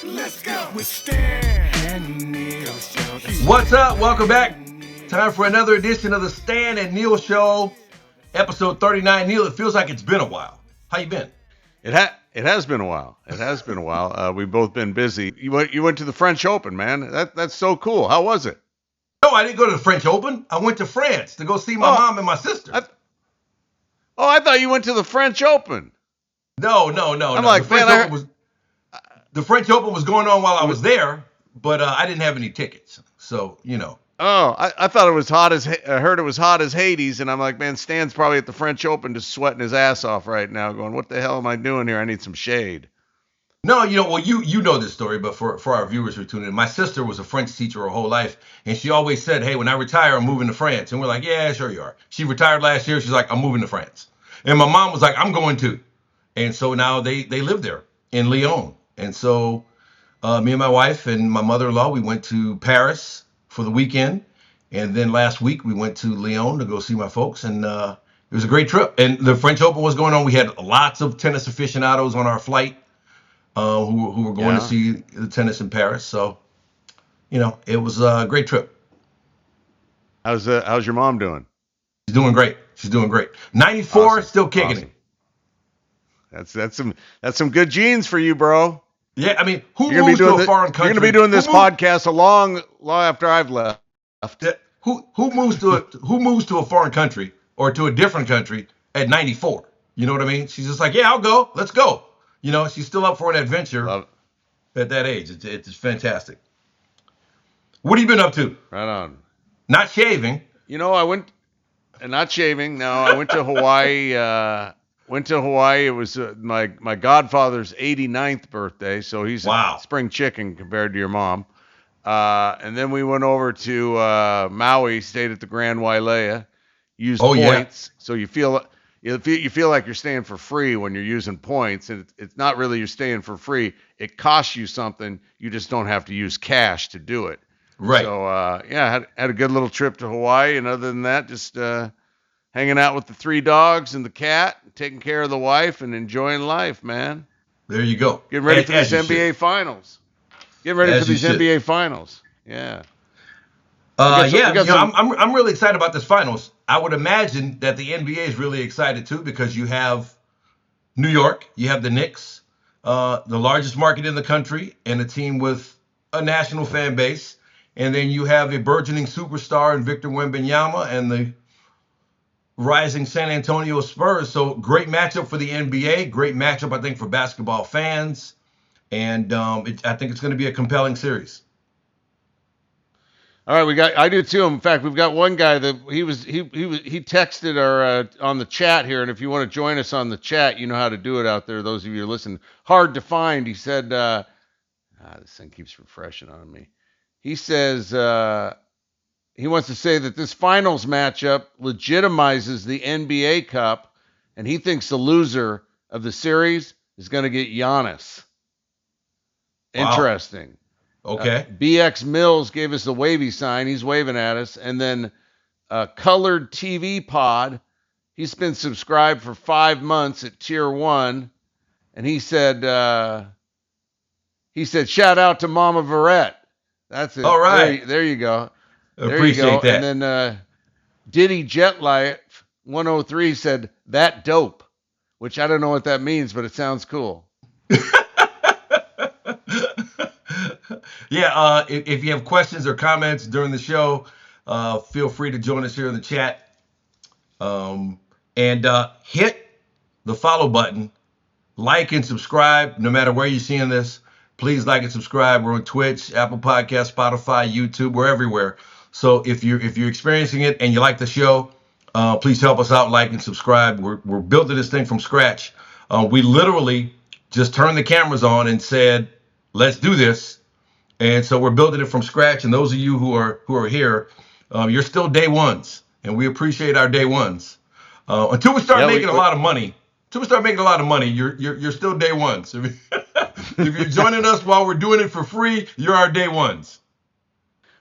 Let's go with Stan and Neil Show. What's up? Welcome back. Time for another edition of the Stan and Neil Show, episode 39. Neil, it feels like it's been a while. How you been? It has been a while. It has been a while. We've both been busy. You went to the French Open, man. That's so cool. How was it? No, I didn't go to the French Open. I went to France to go see my mom and my sister. I thought you went to the French Open. No. I'm like, the French Open was going on while I was there, but I didn't have any tickets. So, you know. Oh, I thought it was hot as I heard it was hot as Hades, and I'm like, man, Stan's probably at the French Open just sweating his ass off right now, going, what the hell am I doing here? I need some shade. No, you know this story, but for our viewers who tune in, my sister was a French teacher her whole life, and she always said, hey, when I retire, I'm moving to France. And we're like, yeah, sure you are. She retired last year. She's like, I'm moving to France. And my mom was like, I'm going too. And so now they live there in Lyon. And so me and my wife and my mother-in-law, we went to Paris for the weekend. And then last week we went to Lyon to go see my folks, and it was a great trip. And the French Open was going on. We had lots of tennis aficionados on our flight who were going to see the tennis in Paris. So, it was a great trip. How's your mom doing? She's doing great. 94, awesome. Still kicking it. That's some good genes for you, bro. Yeah, I mean, who moves to a foreign country? You're gonna be doing this podcast long after I've left. Who moves to a foreign country or to a different country at 94? You know what I mean? She's just like, yeah, I'll go. Let's go. She's still up for an adventure at that age. It's fantastic. What have you been up to? Right on. Not shaving. I went, not shaving. No, I went to Hawaii. It was my godfather's 89th birthday, so he's a spring chicken compared to your mom. And then we went over to Maui, stayed at the Grand Wailea, used points. Yeah. So you feel like you're staying for free when you're using points, and it's not really you're staying for free. It costs you something. You just don't have to use cash to do it. Right. So had a good little trip to Hawaii, and other than that, just hanging out with the 3 dogs and the cat, taking care of the wife, and enjoying life, man. There you go. Getting ready for these NBA Finals. Getting ready for these NBA Finals. Yeah. I'm really excited about this Finals. I would imagine that the NBA is really excited too, because you have New York, you have the Knicks, the largest market in the country, and a team with a national fan base, and then you have a burgeoning superstar in Victor Wembanyama and the rising San Antonio Spurs. So great matchup for the NBA, great matchup, I think, for basketball fans. And I think it's going to be a compelling series. All right, I do too. In fact, we've got one guy that he texted our on the chat here, and if you want to join us on the chat, you know how to do it out there. Those of you who listen, hard to find. He said, this thing keeps refreshing on me. He says he wants to say that this finals matchup legitimizes the NBA Cup, and he thinks the loser of the series is going to get Giannis. Wow. Interesting. Okay. BX Mills gave us the wavy sign. He's waving at us. And then Colored TV Pod, he's been subscribed for 5 months at Tier 1. And he said, shout out to Mama Verrett. That's it. All right. There you go. Appreciate that. And then Diddy Jetlife 103 said, that dope, which I don't know what that means, but it sounds cool. Yeah, if you have questions or comments during the show, feel free to join us here in the chat. And hit the follow button, like and subscribe, no matter where you're seeing this. Please like and subscribe. We're on Twitch, Apple Podcasts, Spotify, YouTube. We're everywhere. So if you're experiencing it and you like the show, please help us out, like and subscribe. We're building this thing from scratch. We literally just turned the cameras on and said, let's do this. And so we're building it from scratch. And those of you who are here, you're still day ones, and we appreciate our day ones. Until we start making a lot of money, you're still day ones. If you're joining us while we're doing it for free, you're our day ones.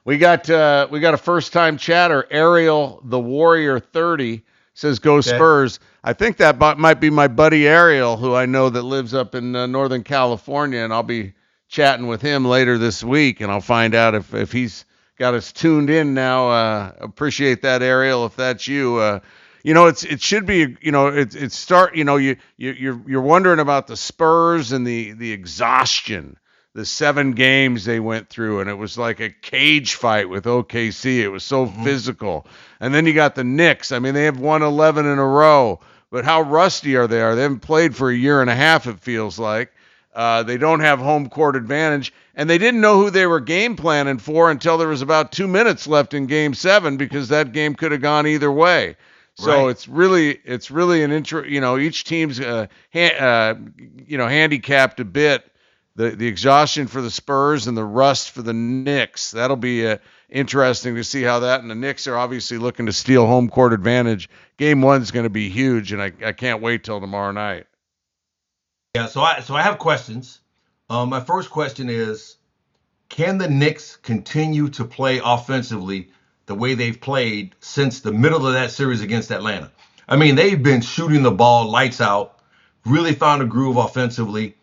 We got a first time chatter. Ariel the Warrior 30 says go Spurs. I think that might be my buddy Ariel, who I know that lives up in Northern California, and I'll be chatting with him later this week, and I'll find out if he's got us tuned in now. Appreciate that, Ariel. If that's you, it should be, you're wondering about the Spurs and the exhaustion, the 7 games they went through, and it was like a cage fight with OKC. It was so physical. And then you got the Knicks. I mean, they have won 11 in a row, but how rusty are they? They haven't played for a year and a half, it feels like. They don't have home court advantage, and they didn't know who they were game planning for until there was about 2 minutes left in Game 7, because that game could have gone either way. So It's really an each team's handicapped a bit. The exhaustion for the Spurs and the rust for the Knicks. That'll be interesting to see how that. And the Knicks are obviously looking to steal home court advantage. Game 1's going to be huge, and I can't wait till tomorrow night. Yeah, so I have questions. My first question is, can the Knicks continue to play offensively the way they've played since the middle of that series against Atlanta? I mean, they've been shooting the ball lights out, really found a groove offensively.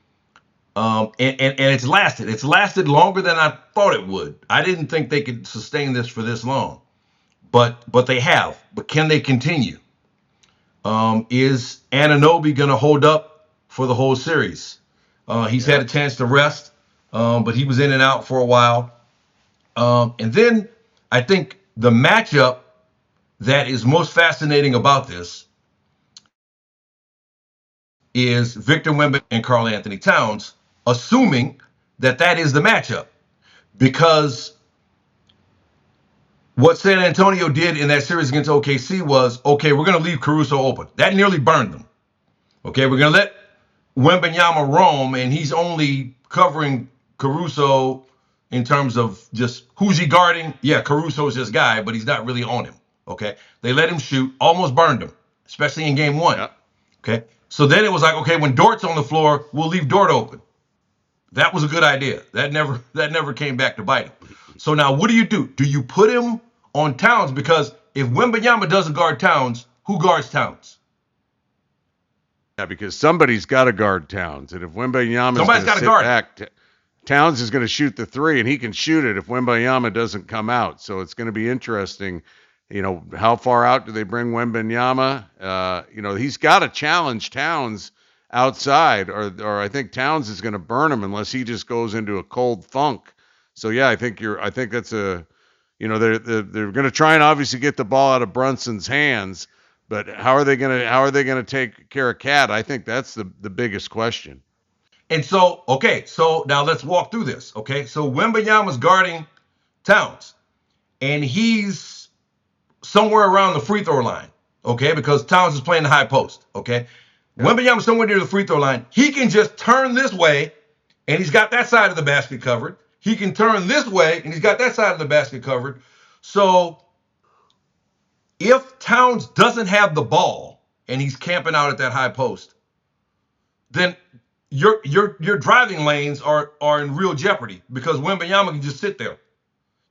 And it's lasted. It's lasted longer than I thought it would. I didn't think they could sustain this for this long, but they have. But can they continue? Is Anunoby going to hold up for the whole series? He's had a chance to rest, but he was in and out for a while. And then I think the matchup that is most fascinating about this is Victor Wembanyama and Karl Anthony Towns, assuming that is the matchup. Because what San Antonio did in that series against OKC was, okay, we're going to leave Caruso open. That nearly burned them. Okay, we're going to let Wembanyama roam, and he's only covering Caruso in terms of just who's he guarding. Yeah, Caruso's his guy, but he's not really on him. Okay, they let him shoot, almost burned him, especially in Game 1. Yeah. Okay, so then it was like, okay, when Dort's on the floor, we'll leave Dort open. That was a good idea. That never came back to bite him. So now what do? Do you put him on Towns? Because if Wembanyama doesn't guard Towns, who guards Towns? Yeah, because somebody's got to guard Towns. And if Wembanyama's going to sit back, Towns is going to shoot the 3, and he can shoot it if Wembanyama doesn't come out. So it's going to be interesting. How far out do they bring Wembanyama? He's got to challenge Towns outside, or I think Towns is going to burn him unless he just goes into a cold funk. So yeah, I think that's they're going to try and obviously get the ball out of Brunson's hands, but how are they going to take care of Cat? I think that's the biggest question. And so, okay, so now let's walk through this. Okay, so Wembanyama's guarding Towns, and he's somewhere around the free throw line. Okay, because Towns is playing the high post. Okay. Wembanyama somewhere near the free throw line. He can just turn this way, and he's got that side of the basket covered. He can turn this way, and he's got that side of the basket covered. So if Towns doesn't have the ball and he's camping out at that high post, then your driving lanes are in real jeopardy, because Wembanyama can just sit there.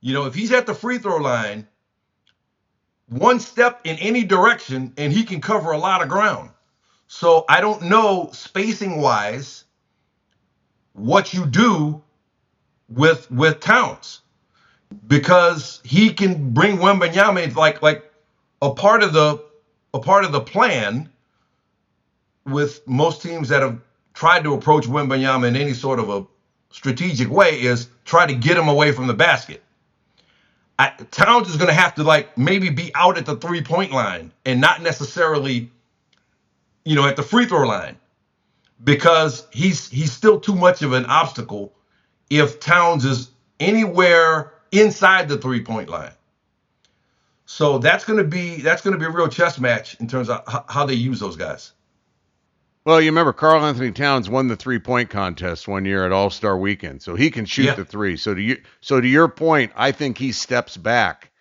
If he's at the free throw line, one step in any direction, and he can cover a lot of ground. So I don't know, spacing wise, what you do with Towns, because he can bring Wembanyama like a part of the plan with most teams that have tried to approach Wembanyama in any sort of a strategic way is try to get him away from the basket. Towns is going to have to maybe be out at the 3-point line and not necessarily at the free throw line, because he's still too much of an obstacle if Towns is anywhere inside the 3-point line. So that's going to be a real chess match in terms of how they use those guys. Well, you remember Karl Anthony Towns won the 3-point contest one year at All-Star Weekend, so he can shoot the 3. So to your point, I think he steps back.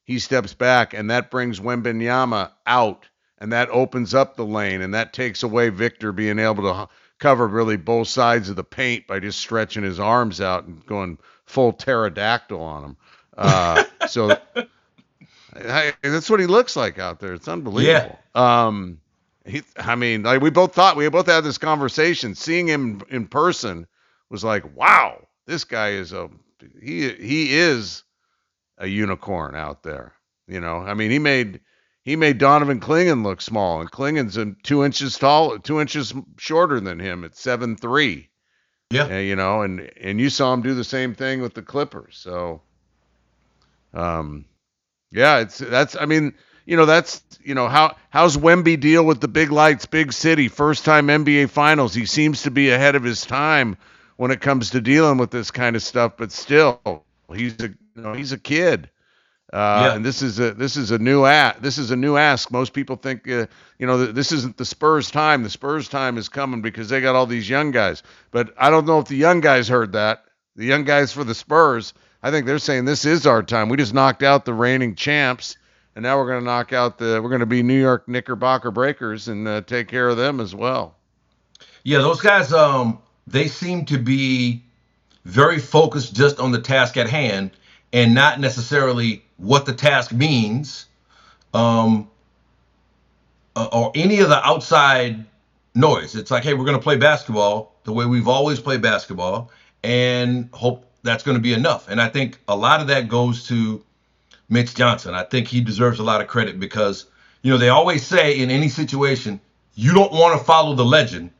And that brings Wembanyama out. And that opens up the lane, and that takes away Victor being able to cover really both sides of the paint by just stretching his arms out and going full pterodactyl on him. So that's what he looks like out there. It's unbelievable. Yeah. We both had this conversation. Seeing him in person was like, wow. this guy is he is a unicorn out there. I mean, he made Donovan Clingan look small, and Clingan's 2 inches tall, 2 inches shorter than him at 7'3". Yeah. And you saw him do the same thing with the Clippers. So, yeah, how's Wemby deal with the big lights, big city, first time NBA Finals? He seems to be ahead of his time when it comes to dealing with this kind of stuff, but still, he's a kid. And this is a new ask. Most people think this isn't the Spurs time. The Spurs time is coming because they got all these young guys. But I don't know if the young guys heard that. The young guys for the Spurs, I think they're saying this is our time. We just knocked out the reigning champs, and now we're going to be New York Knickerbocker Breakers and take care of them as well. Yeah, those guys, they seem to be very focused just on the task at hand and not necessarily what the task means, or any of the outside noise. It's like, hey, we're going to play basketball the way we've always played basketball and hope that's going to be enough. And I think a lot of that goes to Mitch Johnson. I think he deserves a lot of credit because, they always say in any situation, you don't want to follow the legend.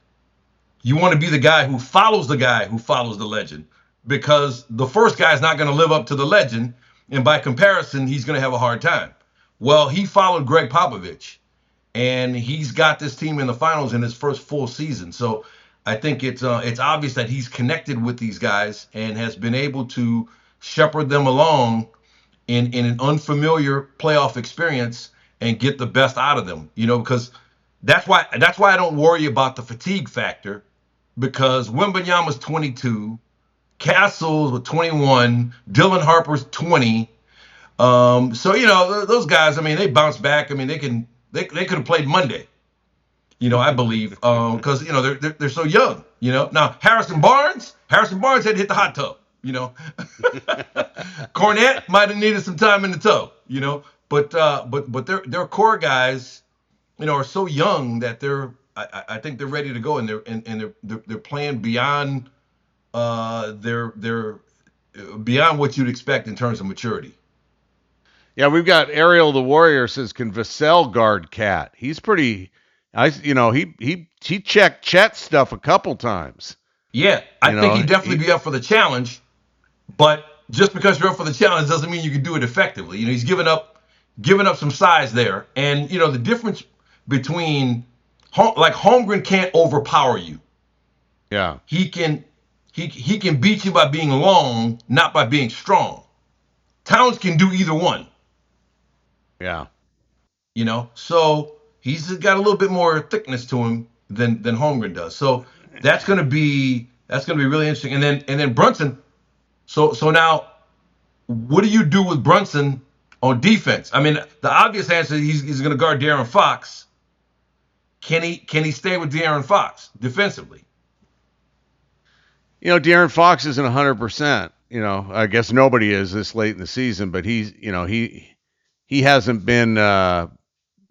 You want to be the guy who follows the legend, because the first guy is not going to live up to the legend. And by comparison, he's going to have a hard time. Well, he followed Greg Popovich, and he's got this team in the finals in his first full season. So I think it's obvious that he's connected with these guys and has been able to shepherd them along in an unfamiliar playoff experience and get the best out of them. Because that's why I don't worry about the fatigue factor, because Wembanyama's 22. Castles with 21, Dylan Harper's 20. So those guys, I mean, they bounce back. I mean, they could have played Monday, I believe, because they're so young. Now Harrison Barnes had to hit the hot tub. Cornette might have needed some time in the tub. But their core guys, are so young that I think they're ready to go, and they're playing beyond. They're beyond what you'd expect in terms of maturity. Yeah, we've got Ariel the Warrior says, can Vassell guard Cat? He's pretty. He checked Chet stuff a couple times. Yeah, I think he'd definitely be up for the challenge, but just because you're up for the challenge doesn't mean you can do it effectively. He's given up some size there, and the difference between Holmgren can't overpower you. Yeah, he can beat you by being long, not by being strong. Towns can do either one. Yeah. So he's got a little bit more thickness to him than Holmgren does. So that's going to be really interesting. And then Brunson. So now, what do you do with Brunson on defense? I mean, the obvious answer is he's going to guard De'Aaron Fox. Can he stay with De'Aaron Fox defensively? De'Aaron Fox isn't 100%. I guess nobody is this late in the season, but he hasn't been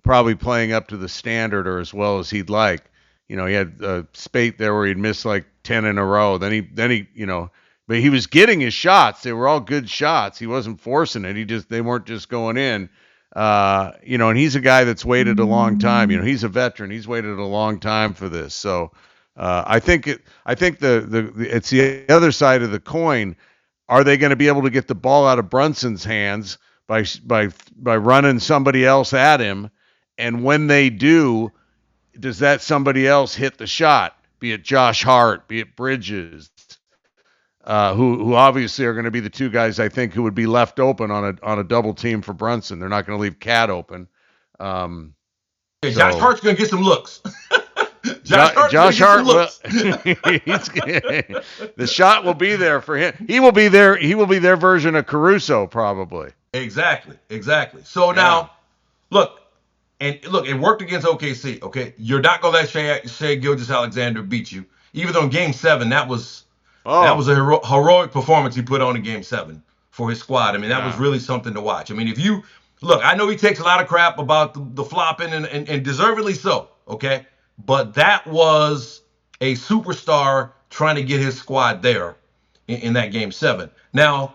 probably playing up to the standard or as well as he'd like. He had a spate there where he'd missed like 10 in a row. Then he but he was getting his shots. They were all good shots. He wasn't forcing it. They weren't just going in. And he's a guy that's waited a long time. He's a veteran. He's waited a long time for this. So I think it's the other side of the coin. Are they going to be able to get the ball out of Brunson's hands by running somebody else at him? And when they do, does that somebody else hit the shot? Be it Josh Hart, be it Bridges, who obviously are going to be the two guys I think who would be left open on a double team for Brunson. They're not going to leave Cat open. Josh Hart's going to get some looks. Josh Hart will, the shot will be there for him. He will be their version of Caruso probably. Exactly. So now, look, it worked against OKC. Okay, you're not gonna let Shai Gilgeous-Alexander beat you, even though in Game 7 that was a heroic performance he put on in Game 7 for his squad. I mean, that was really something to watch. I mean, if you look, I know he takes a lot of crap about the flopping and deservedly so. Okay. But that was a superstar trying to get his squad there. in that game 7. Now,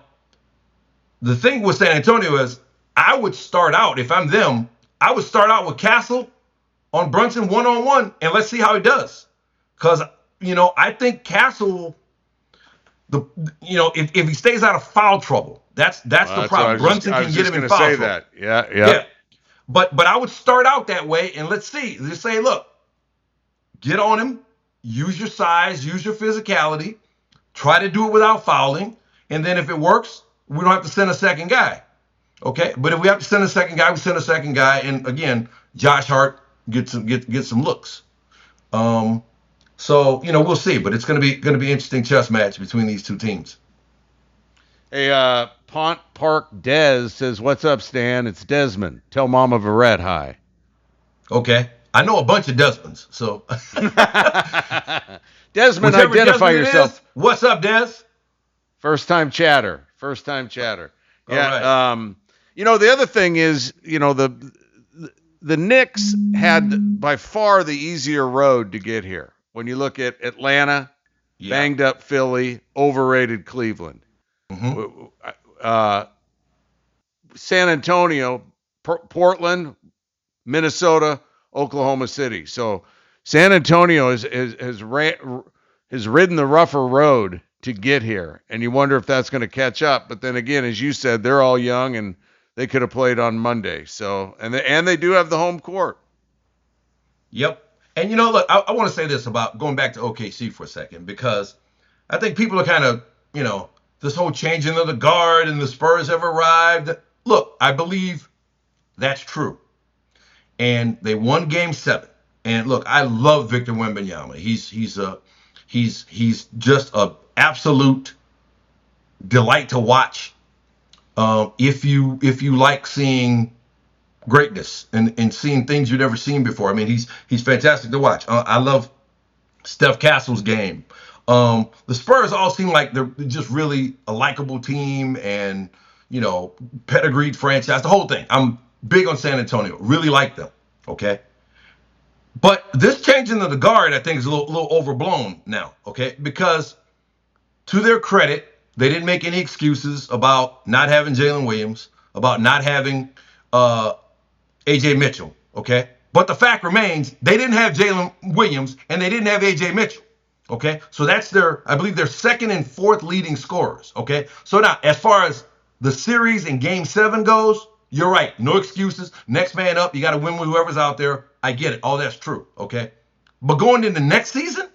the thing with San Antonio is I would start out, if I'm them, I would start out with Castle on Brunson one-on-one, and let's see how he does. Because, I think Castle, if he stays out of foul trouble, that's the problem. Brunson can get him in foul trouble. That. Yeah. But I would start out that way, and let's see. Just say, look, get on him, use your size, use your physicality, try to do it without fouling, and then if it works, we don't have to send a second guy. Okay? But if we have to send a second guy, we send a second guy, and again, Josh Hart gets some looks. So we'll see, but it's going to be an interesting chess match between these two teams. Hey, Pont Park Des says, "What's up, Stan? It's Desmond. Tell Mama Verrett hi." Okay, I know a bunch of Desmonds, so Desmond, identify yourself. What's up, Des? First time chatter. Yeah. Right. The other thing is, the Knicks had by far the easier road to get here. When you look at Atlanta, banged up Philly, overrated Cleveland. Mm-hmm. San Antonio, Portland, Minnesota, Oklahoma City. So San Antonio has ridden the rougher road to get here, and you wonder if that's going to catch up. But then again, as you said, they're all young, and they could have played on Monday. So and they do have the home court. Yep. And look, I want to say this about going back to OKC for a second, because I think people are kind of, this whole changing of the guard and the Spurs have arrived. Look, I believe that's true. And they won game 7. And look, I love Victor Wembanyama. He's just a absolute delight to watch. If you like seeing greatness and seeing things you've never seen before. I mean, he's fantastic to watch. I love Steph Castle's game. The Spurs all seem like they're just really a likable team and, pedigreed franchise, the whole thing. I'm big on San Antonio. Really like them. Okay. But this changing of the guard, I think, is a little overblown now. Okay. Because to their credit, they didn't make any excuses about not having Jalen Williams, about not having AJ Mitchell. Okay. But the fact remains, they didn't have Jalen Williams and they didn't have AJ Mitchell. Okay, so that's I believe their second and fourth leading scorers. Okay, so now as far as the series in game 7 goes, you're right. No excuses. Next man up. You got to win with whoever's out there. I get it. All that's true. Okay, but going into next season,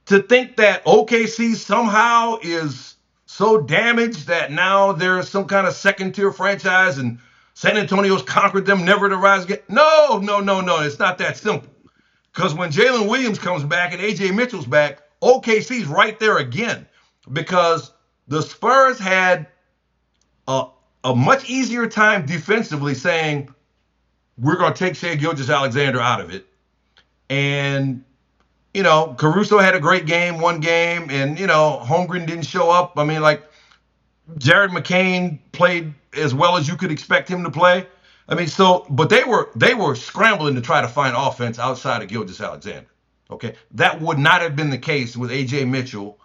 to think that OKC somehow is so damaged that now they're some kind of second tier franchise and San Antonio's conquered them, never to rise again. No. It's not that simple. Because when Jalen Williams comes back and AJ Mitchell's back, OKC's right there again. Because the Spurs had a much easier time defensively saying, we're going to take Shai Gilgeous-Alexander out of it. And, Caruso had a great game, one game, and, Holmgren didn't show up. I mean, Jared McCain played as well as you could expect him to play. I mean, but they were scrambling to try to find offense outside of Gilgeous-Alexander. Okay, that would not have been the case with AJ Mitchell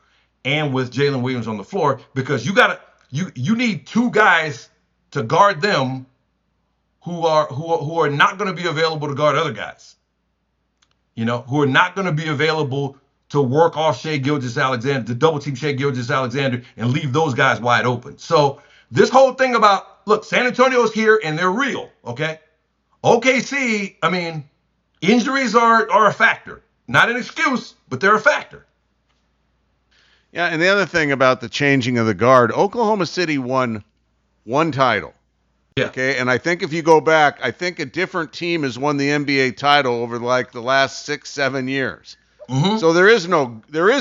and with Jalen Williams on the floor, because you need two guys to guard them who are not going to be available to guard other guys. Who are not going to be available to work off Shai Gilgeous-Alexander, to double team Shai Gilgeous-Alexander and leave those guys wide open. So this whole thing about, look, San Antonio's here and they're real, okay? OKC, I mean, injuries are a factor. Not an excuse, but they're a factor. Yeah, and the other thing about the changing of the guard, Oklahoma City won one title. Yeah. Okay, and I think if you go back, I think a different team has won the NBA title over the last 6-7 years. Mm-hmm. So there is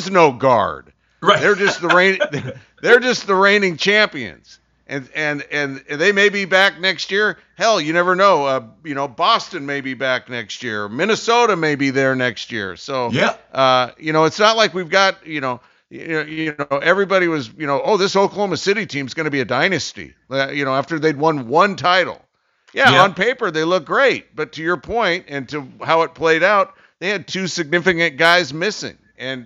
no guard. Right. They're just the reigning champions. And they may be back next year. Hell, you never know. Boston may be back next year. Minnesota may be there next year. So yeah. It's not like we've got everybody was this Oklahoma City team's going to be a dynasty. After they'd won one title. Yeah, on paper they look great, but to your point and to how it played out, they had two significant guys missing. And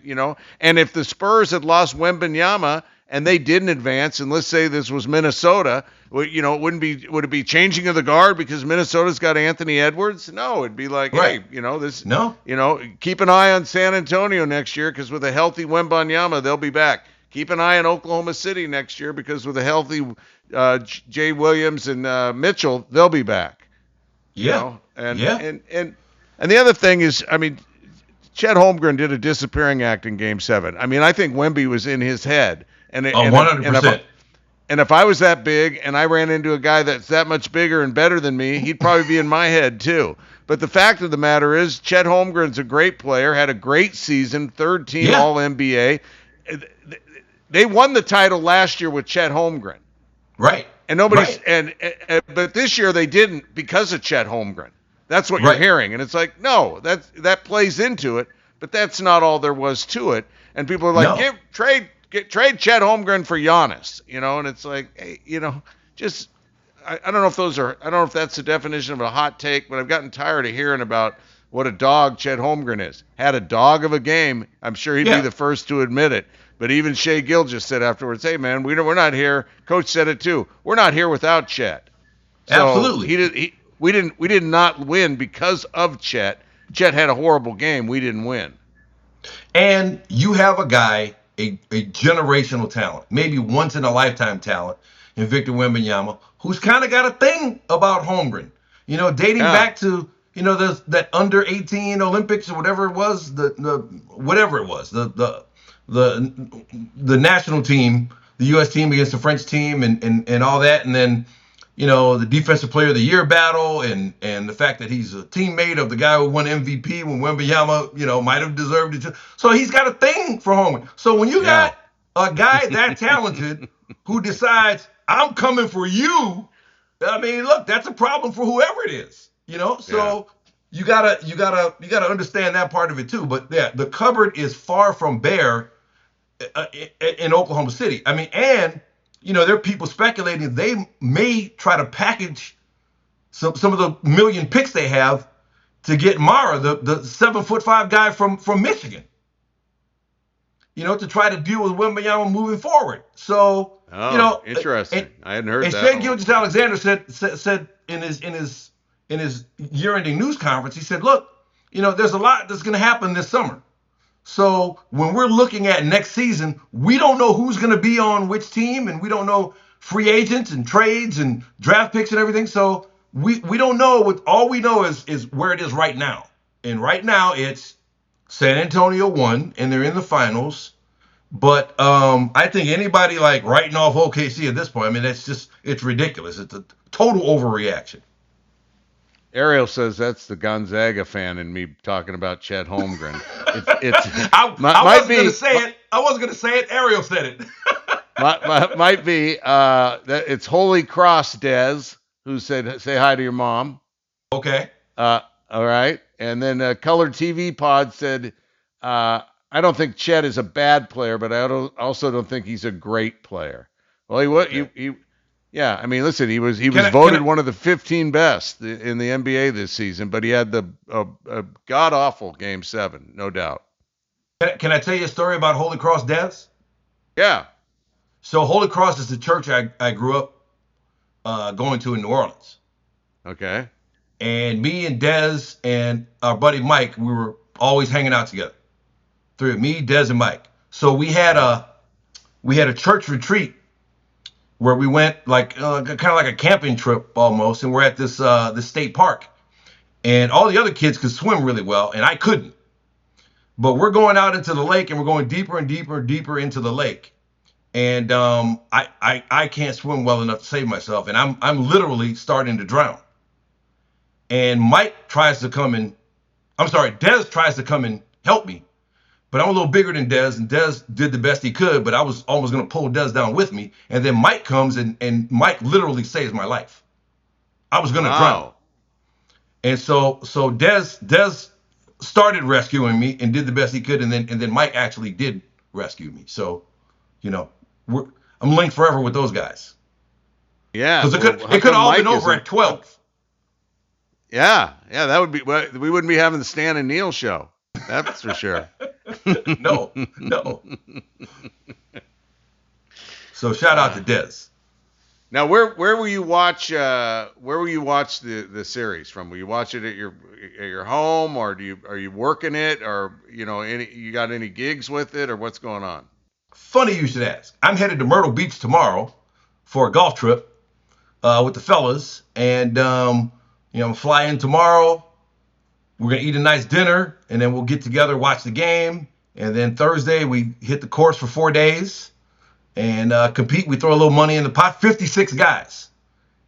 and if the Spurs had lost Wembanyama and they didn't advance, and let's say this was Minnesota, would it be changing of the guard because Minnesota's got Anthony Edwards? No, it'd be like, right. Hey, keep an eye on San Antonio next year because with a healthy Wembanyama, they'll be back. Keep an eye on Oklahoma City next year because with a healthy Jay Williams and Mitchell, they'll be back. Yeah. And the other thing is, I mean, Chet Holmgren did a disappearing act in Game 7. I mean, I think Wemby was in his head. 100%. And if I was that big and I ran into a guy that's that much bigger and better than me, he'd probably be in my head too. But the fact of the matter is, Chet Holmgren's a great player, had a great season, third team All-NBA. They won the title last year with Chet Holmgren. Right. And but this year they didn't because of Chet Holmgren. That's what you're hearing. And it's like, no, that plays into it, but that's not all there was to it. And people are like, trade Chet Holmgren for Giannis, and it's like, hey, I don't know if that's the definition of a hot take, but I've gotten tired of hearing about what a dog Chet Holmgren is. Had a dog of a game. I'm sure he'd be the first to admit it. But even Shea Gilgeous said afterwards, hey, man, we're not here. Coach said it too. We're not here without Chet. So absolutely. We did not win because of Chet. Chet had a horrible game. We didn't win. And you have a guy, a generational talent, maybe once in a lifetime talent in Victor Wembanyama, who's kind of got a thing about Holmgren. Dating back to that under 18 Olympics or whatever it was, the national team, the U.S. team against the French team and all that. And then, the defensive player of the year battle and the fact that he's a teammate of the guy who won MVP when Wembanyama, might have deserved it. So he's got a thing for Holmgren. So when you got a guy that talented who decides, I'm coming for you, I mean, look, that's a problem for whoever it is, So you gotta understand that part of it too. But the cupboard is far from bare in Oklahoma City. I mean, and there are people speculating they may try to package some of the million picks they have to get Mara, the 7'5" guy from Michigan. To try to deal with Wembanyama moving forward. So interesting. I hadn't heard that. And Shea Gilgeous-Alexander said in his year-ending news conference, he said, look, there's a lot that's going to happen this summer. So when we're looking at next season, we don't know who's going to be on which team, and we don't know free agents and trades and draft picks and everything. So we don't know. All we know is where it is right now. And right now it's San Antonio won, and they're in the finals. But I think anybody writing off OKC at this point, I mean, it's ridiculous. It's a total overreaction. Ariel says that's the Gonzaga fan in me talking about Chet Holmgren. I wasn't going to say it. Ariel said it. might be that it's Holy Cross Dez who said, say hi to your mom. Okay. All right. And then Colored TV Pod said, I don't think Chet is a bad player, but I also don't think he's a great player. Well, yeah, I mean, listen, he was voted one of the 15 best in the NBA this season, but he had the god-awful Game 7, no doubt. Can I tell you a story about Holy Cross Dez? Yeah. So Holy Cross is the church I grew up going to in New Orleans. Okay. And me and Dez and our buddy Mike, we were always hanging out together. Me, Dez, and Mike. So we had a church retreat where we went kind of like a camping trip almost, and we're at this state park, and all the other kids could swim really well, and I couldn't. But we're going out into the lake, and we're going deeper and deeper and deeper into the lake, and I can't swim well enough to save myself, and I'm literally starting to drown. And Dez tries to come and help me. But I'm a little bigger than Dez, and Dez did the best he could, but I was almost going to pull Dez down with me. And then Mike comes, and Mike literally saves my life. I was going to drown. And so Dez started rescuing me and did the best he could, and then Mike actually did rescue me. So, I'm linked forever with those guys. Yeah. Because it could have all been over at 12. Yeah, that would be. We wouldn't be having the Stan and Neil show. That's for sure. No, no. So shout out to Dez. Now, where will you watch the series from? Will you watch it at your home, or are you working it, or you got any gigs with it, or what's going on? Funny you should ask. I'm headed to Myrtle Beach tomorrow for a golf trip with the fellas, and I'm fly in tomorrow. We're gonna eat a nice dinner, and then we'll get together, watch the game, and then Thursday we hit the course for 4 days and compete. We throw a little money in the pot. 56 guys,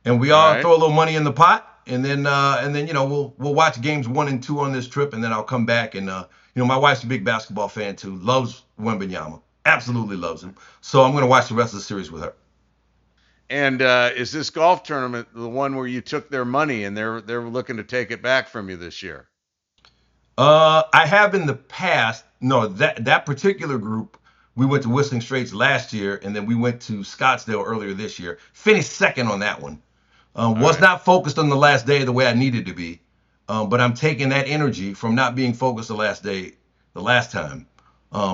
and we all throw a little money in the pot, and then we'll watch games 1 and 2 on this trip, and then I'll come back and my wife's a big basketball fan too, loves Wembanyama, absolutely loves him. So I'm gonna watch the rest of the series with her. And is this golf tournament the one where you took their money and they're looking to take it back from you this year? I have in the past. No, that particular group, we went to Whistling Straits last year, and then we went to Scottsdale earlier this year. Finished second on that one. Was not focused on the last day the way I needed to be, but I'm taking that energy from not being focused the last time,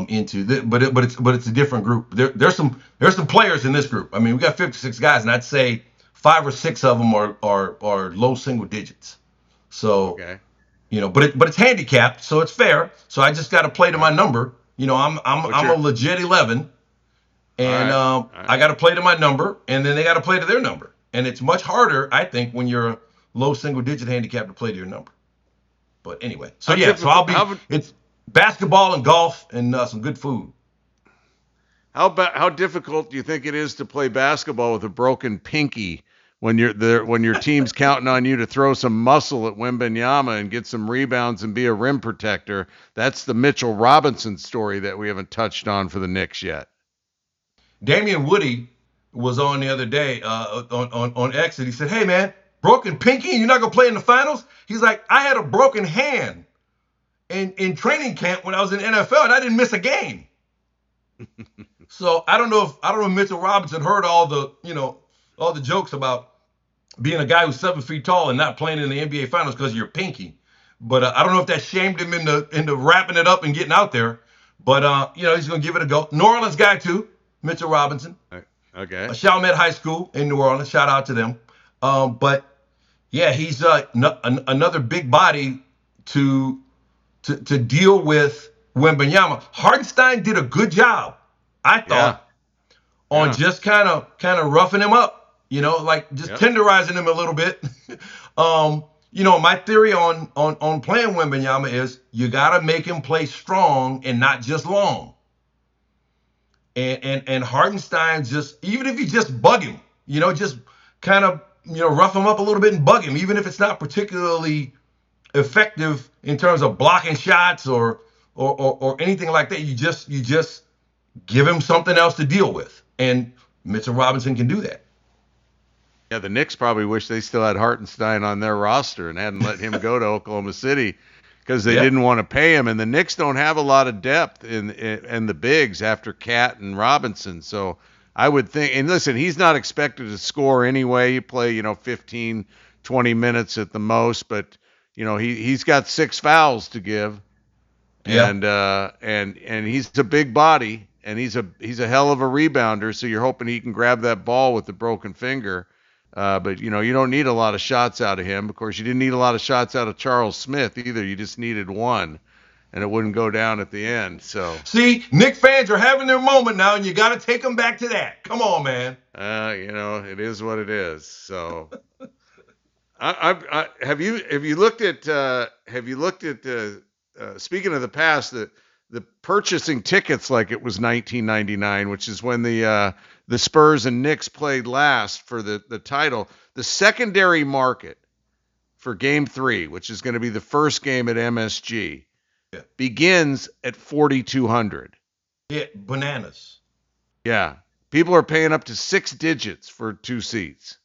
into but it's a different group. There's some players in this group. I mean, we got 56 guys, and I'd say 5 or 6 of them are low single digits. So. Okay. But it's handicapped, so it's fair. So I just got to play to my number. I'm a legit 11, and I got to play to my number, and then they got to play to their number. And it's much harder, I think, when you're a low single digit handicap to play to your number. But anyway, so it's basketball and golf and some good food. How difficult do you think it is to play basketball with a broken pinky? When your team's counting on you to throw some muscle at Wembanyama and get some rebounds and be a rim protector? That's the Mitchell Robinson story that we haven't touched on for the Knicks yet. Damian Woody was on the other day on X, and he said, "Hey man, broken pinky, and you're not gonna play in the finals?" He's like, "I had a broken hand in training camp when I was in the NFL, and I didn't miss a game." So I don't know if Mitchell Robinson heard all the jokes about being a guy who's 7 feet tall and not playing in the NBA Finals because of your pinky. But I don't know if that shamed him into wrapping it up and getting out there. But, he's going to give it a go. New Orleans guy, too, Mitchell Robinson. Okay. Chalmette High School in New Orleans. Shout out to them. But, yeah, he's another big body to deal with Wembanyama. Hartenstein did a good job, I thought, on just kind of roughing him up. Tenderizing him a little bit. My theory on playing Wembanyama is you got to make him play strong and not just long. And Hartenstein even if you just bug him, just kind of, rough him up a little bit and bug him, even if it's not particularly effective in terms of blocking shots or anything like that. You just give him something else to deal with. And Mitchell Robinson can do that. Yeah, the Knicks probably wish they still had Hartenstein on their roster and hadn't let him go to Oklahoma City because they didn't want to pay him. And the Knicks don't have a lot of depth in the bigs after Cat and Robinson. So I would think, and listen, he's not expected to score anyway. You play, 15, 20 minutes at the most, but he's got 6 fouls to give. Yeah. And he's a big body, and he's a hell of a rebounder. So you're hoping he can grab that ball with the broken finger. But you don't need a lot of shots out of him. Of course, you didn't need a lot of shots out of Charles Smith either. You just needed one, and it wouldn't go down at the end. So see, Knicks fans are having their moment now, and you got to take them back to that. Come on, man. It is what it is. So, have you looked at speaking of the past, the purchasing tickets like it was 1999, which is when the Spurs and Knicks played last for the title. The secondary market for Game 3, which is going to be the first game at MSG, begins at $4,200. Yeah, bananas. Yeah, people are paying up to 6 digits for 2 seats.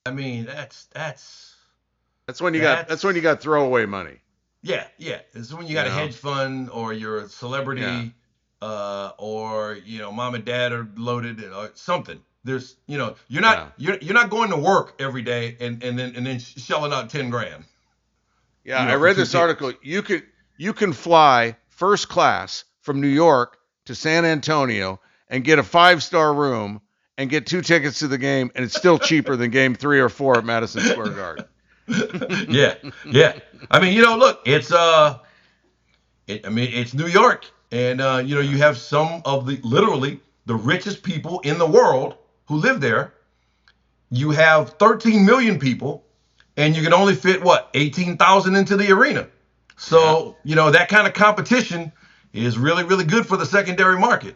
I mean, that's when you got throwaway money. Yeah. This is when you got a hedge fund or you're a celebrity. Yeah. Or mom and dad are loaded or something. There's you're not going to work every day and then shelling out $10,000. Yeah, I read this article. You can fly first class from New York to San Antonio and get a 5-star room and get 2 tickets to the game, and it's still cheaper than game 3 or 4 at Madison Square Garden. Yeah. I mean, look, it's New York, and you have some of literally the richest people in the world who live there. You have 13 million people, and you can only fit 18,000 into the arena. So that kind of competition is really, really good for the secondary market.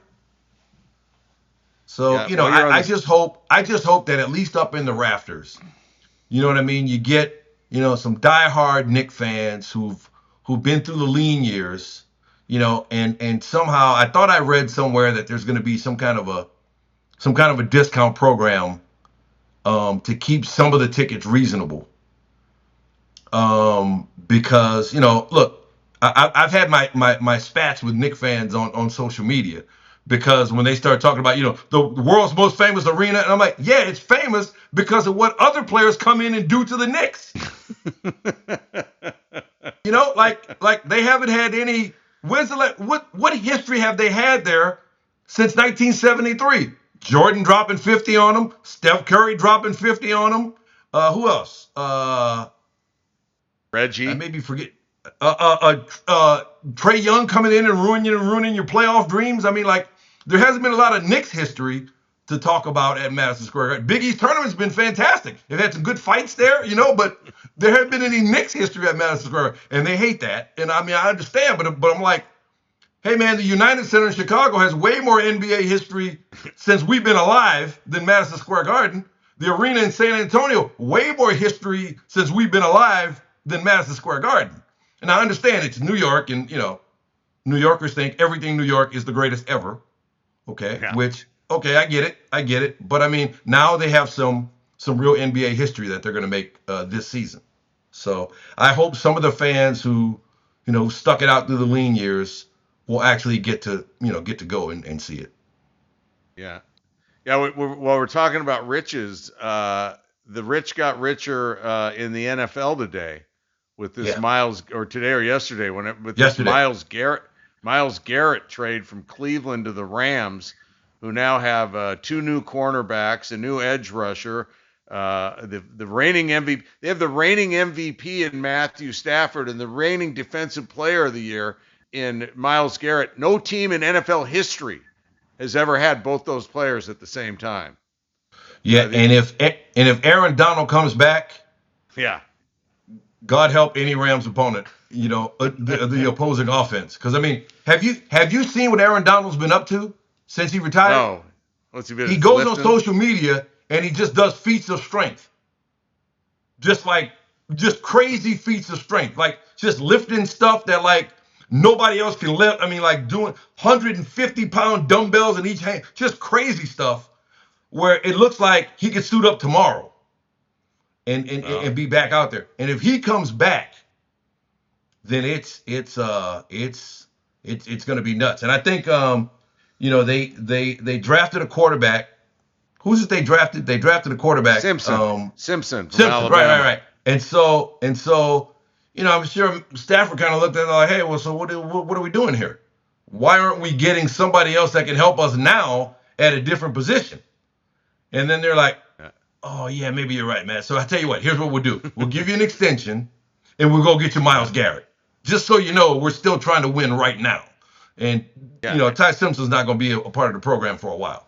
So I just hope that at least up in the rafters, you know what I mean. You get some diehard Knicks fans who've been through the lean years, and somehow I thought I read somewhere that there's going to be some kind of a discount program to keep some of the tickets reasonable. Because look, I've had my spats with Knicks fans on social media, because when they start talking about the world's most famous arena, and I'm like, yeah, it's famous because of what other players come in and do to the Knicks. Like they haven't had any. What history have they had there since 1973? Jordan dropping 50 on them, Steph Curry dropping 50 on them. Who else? Reggie. I maybe forget. Trae Young coming in and ruining your playoff dreams. I mean, like, there hasn't been a lot of Knicks history to talk about at Madison Square Garden. Big East tournament's been fantastic. They've had some good fights there, but there hasn't been any Knicks history at Madison Square Garden, and they hate that. And I mean, I understand, but I'm like, hey man, the United Center in Chicago has way more NBA history since we've been alive than Madison Square Garden. The arena in San Antonio, way more history since we've been alive than Madison Square Garden. And I understand it's New York, and New Yorkers think everything New York is the greatest ever. Okay, yeah. I get it. But I mean, now they have some real NBA history that they're going to make this season. So I hope some of the fans who stuck it out through the lean years will actually get to go and see it. Yeah. While we're talking about riches, the rich got richer in the NFL today with this yesterday Myles Garrett trade from Cleveland to the Rams, who now have 2 new cornerbacks, a new edge rusher, the reigning MVP. They have the reigning MVP in Matthew Stafford and the reigning Defensive Player of the Year in Myles Garrett. No team in NFL history has ever had both those players at the same time. Yeah, and if Aaron Donald comes back, yeah, God help any Rams opponent, the opposing offense. Because I mean, have you seen what Aaron Donald's been up to since he retired? No. What's he been? He goes on social media and he just does feats of strength, just crazy feats of strength, like just lifting stuff that like nobody else can lift. I mean, like doing 150-pound dumbbells in each hand, just crazy stuff where it looks like he could suit up tomorrow and be back out there. And if he comes back, then it's going to be nuts. And I think they drafted a quarterback. Who's it they drafted? They drafted a quarterback. Simpson. Simpson. Right. And so I'm sure Stafford kind of looked at it like, hey, well, so what are we doing here? Why aren't we getting somebody else that can help us now at a different position? And then they're like, oh, yeah, maybe you're right, man. So I tell you what, here's what we'll do. We'll give you an extension, and we'll go get you Myles Garrett. Just so you know, we're still trying to win right now. And, Ty Simpson's not going to be a part of the program for a while.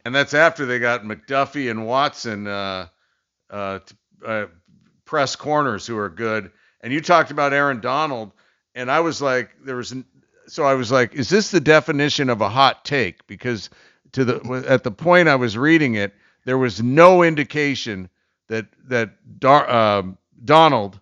And that's after they got McDuffie and Watson press corners who are good. And you talked about Aaron Donald, and I was like, is this the definition of a hot take? Because at the point I was reading it, there was no indication that Donald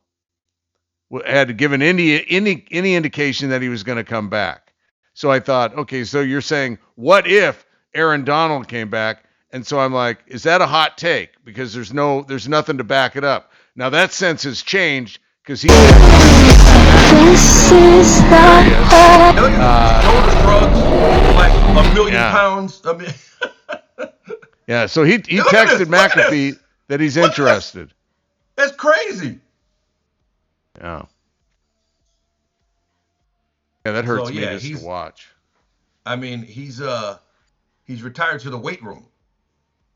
had given any indication that he was going to come back. So I thought, okay, so you're saying, what if Aaron Donald came back? And so I'm like, is that a hot take? Because there's nothing to back it up. Now that sense has changed because he. This is the shoulder shrugs, like a million pounds. I mean. Yeah, so he texted McAfee that he's interested. That's crazy. Yeah. Yeah, that hurts me just to watch. I mean, he's retired to the weight room.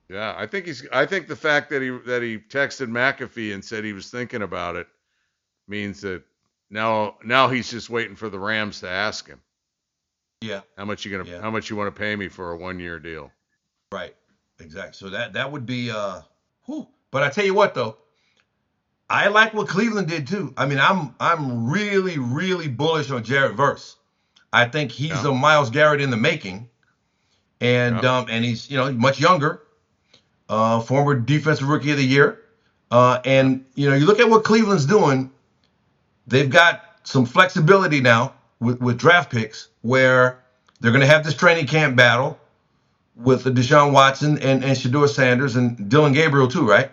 Yeah, I think the fact that he texted McAfee and said he was thinking about it means that now he's just waiting for the Rams to ask him. Yeah. How much you want to pay me for a 1-year deal? Right. Exactly. So that would be But I tell you what though, I like what Cleveland did too. I mean, I'm really, really bullish on Jarrett Verse. I think he's a Myles Garrett in the making. And he's much younger, former defensive rookie of the year. And you look at what Cleveland's doing, they've got some flexibility now with draft picks where they're going to have this training camp battle with Deshaun Watson and Shedeur Sanders and Dylan Gabriel too, right?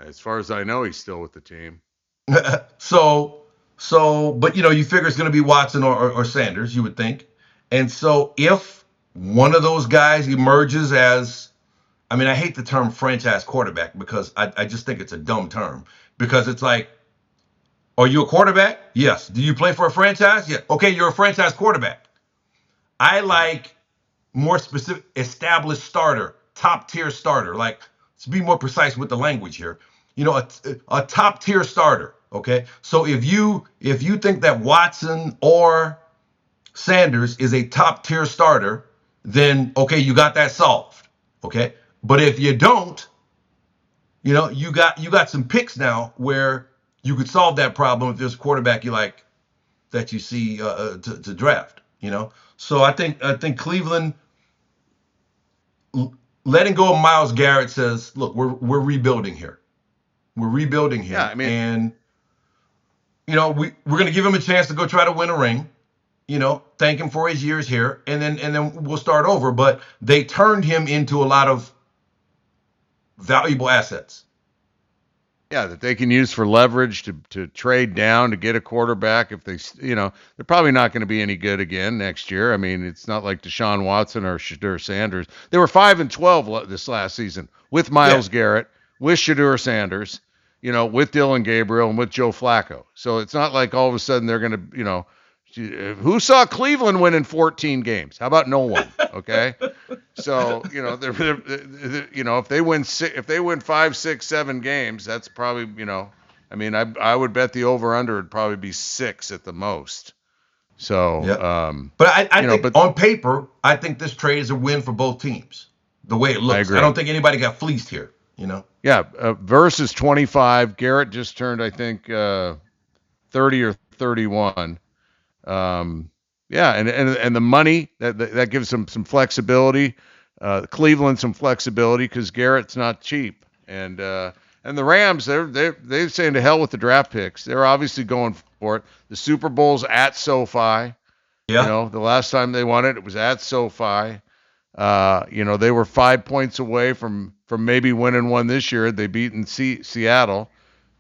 As far as I know, he's still with the team. But you figure it's going to be Watson or Sanders, you would think. And so if one of those guys emerges as, I mean, I hate the term franchise quarterback because I just think it's a dumb term, because it's like, are you a quarterback? Yes. Do you play for a franchise? Yeah. Okay, you're a franchise quarterback. I like more specific, established starter, top tier starter. Like, let's be more precise with the language here. A top tier starter. Okay. So if you think that Watson or Sanders is a top tier starter, then okay, you got that solved. Okay. But if you don't, you got some picks now where you could solve that problem if there's a quarterback you like that you see to draft. So I think Cleveland letting go of Myles Garrett says, look, we're rebuilding here. We're rebuilding here. Yeah, I mean, and we're going to give him a chance to go try to win a ring. Thank him for his years here, and then we'll start over. But they turned him into a lot of valuable assets. Yeah, that they can use for leverage to trade down to get a quarterback if they, they're probably not going to be any good again next year. I mean, it's not like Deshaun Watson or Shedeur Sanders. They were 5-12 this last season with Myles Garrett, with Shedeur Sanders, with Dylan Gabriel and with Joe Flacco. So it's not like all of a sudden they're going to, who saw Cleveland win in 14 games? How about no one? Okay. So, if they win 5, 6, 7 games, that's probably, I would bet the over under would probably be 6 at the most. So, but I think on paper, I think this trade is a win for both teams. The way it looks, I don't think anybody got fleeced here. Yeah. Verse is 25. Garrett just turned, I think, 30 or 31. And the money that gives them some flexibility. Cleveland some flexibility because Garrett's not cheap, and the Rams they're saying to hell with the draft picks. They're obviously going for it. The Super Bowl's at SoFi. Yeah. The last time they won it was at SoFi. They were 5 points away from maybe winning one this year. They beaten Seattle.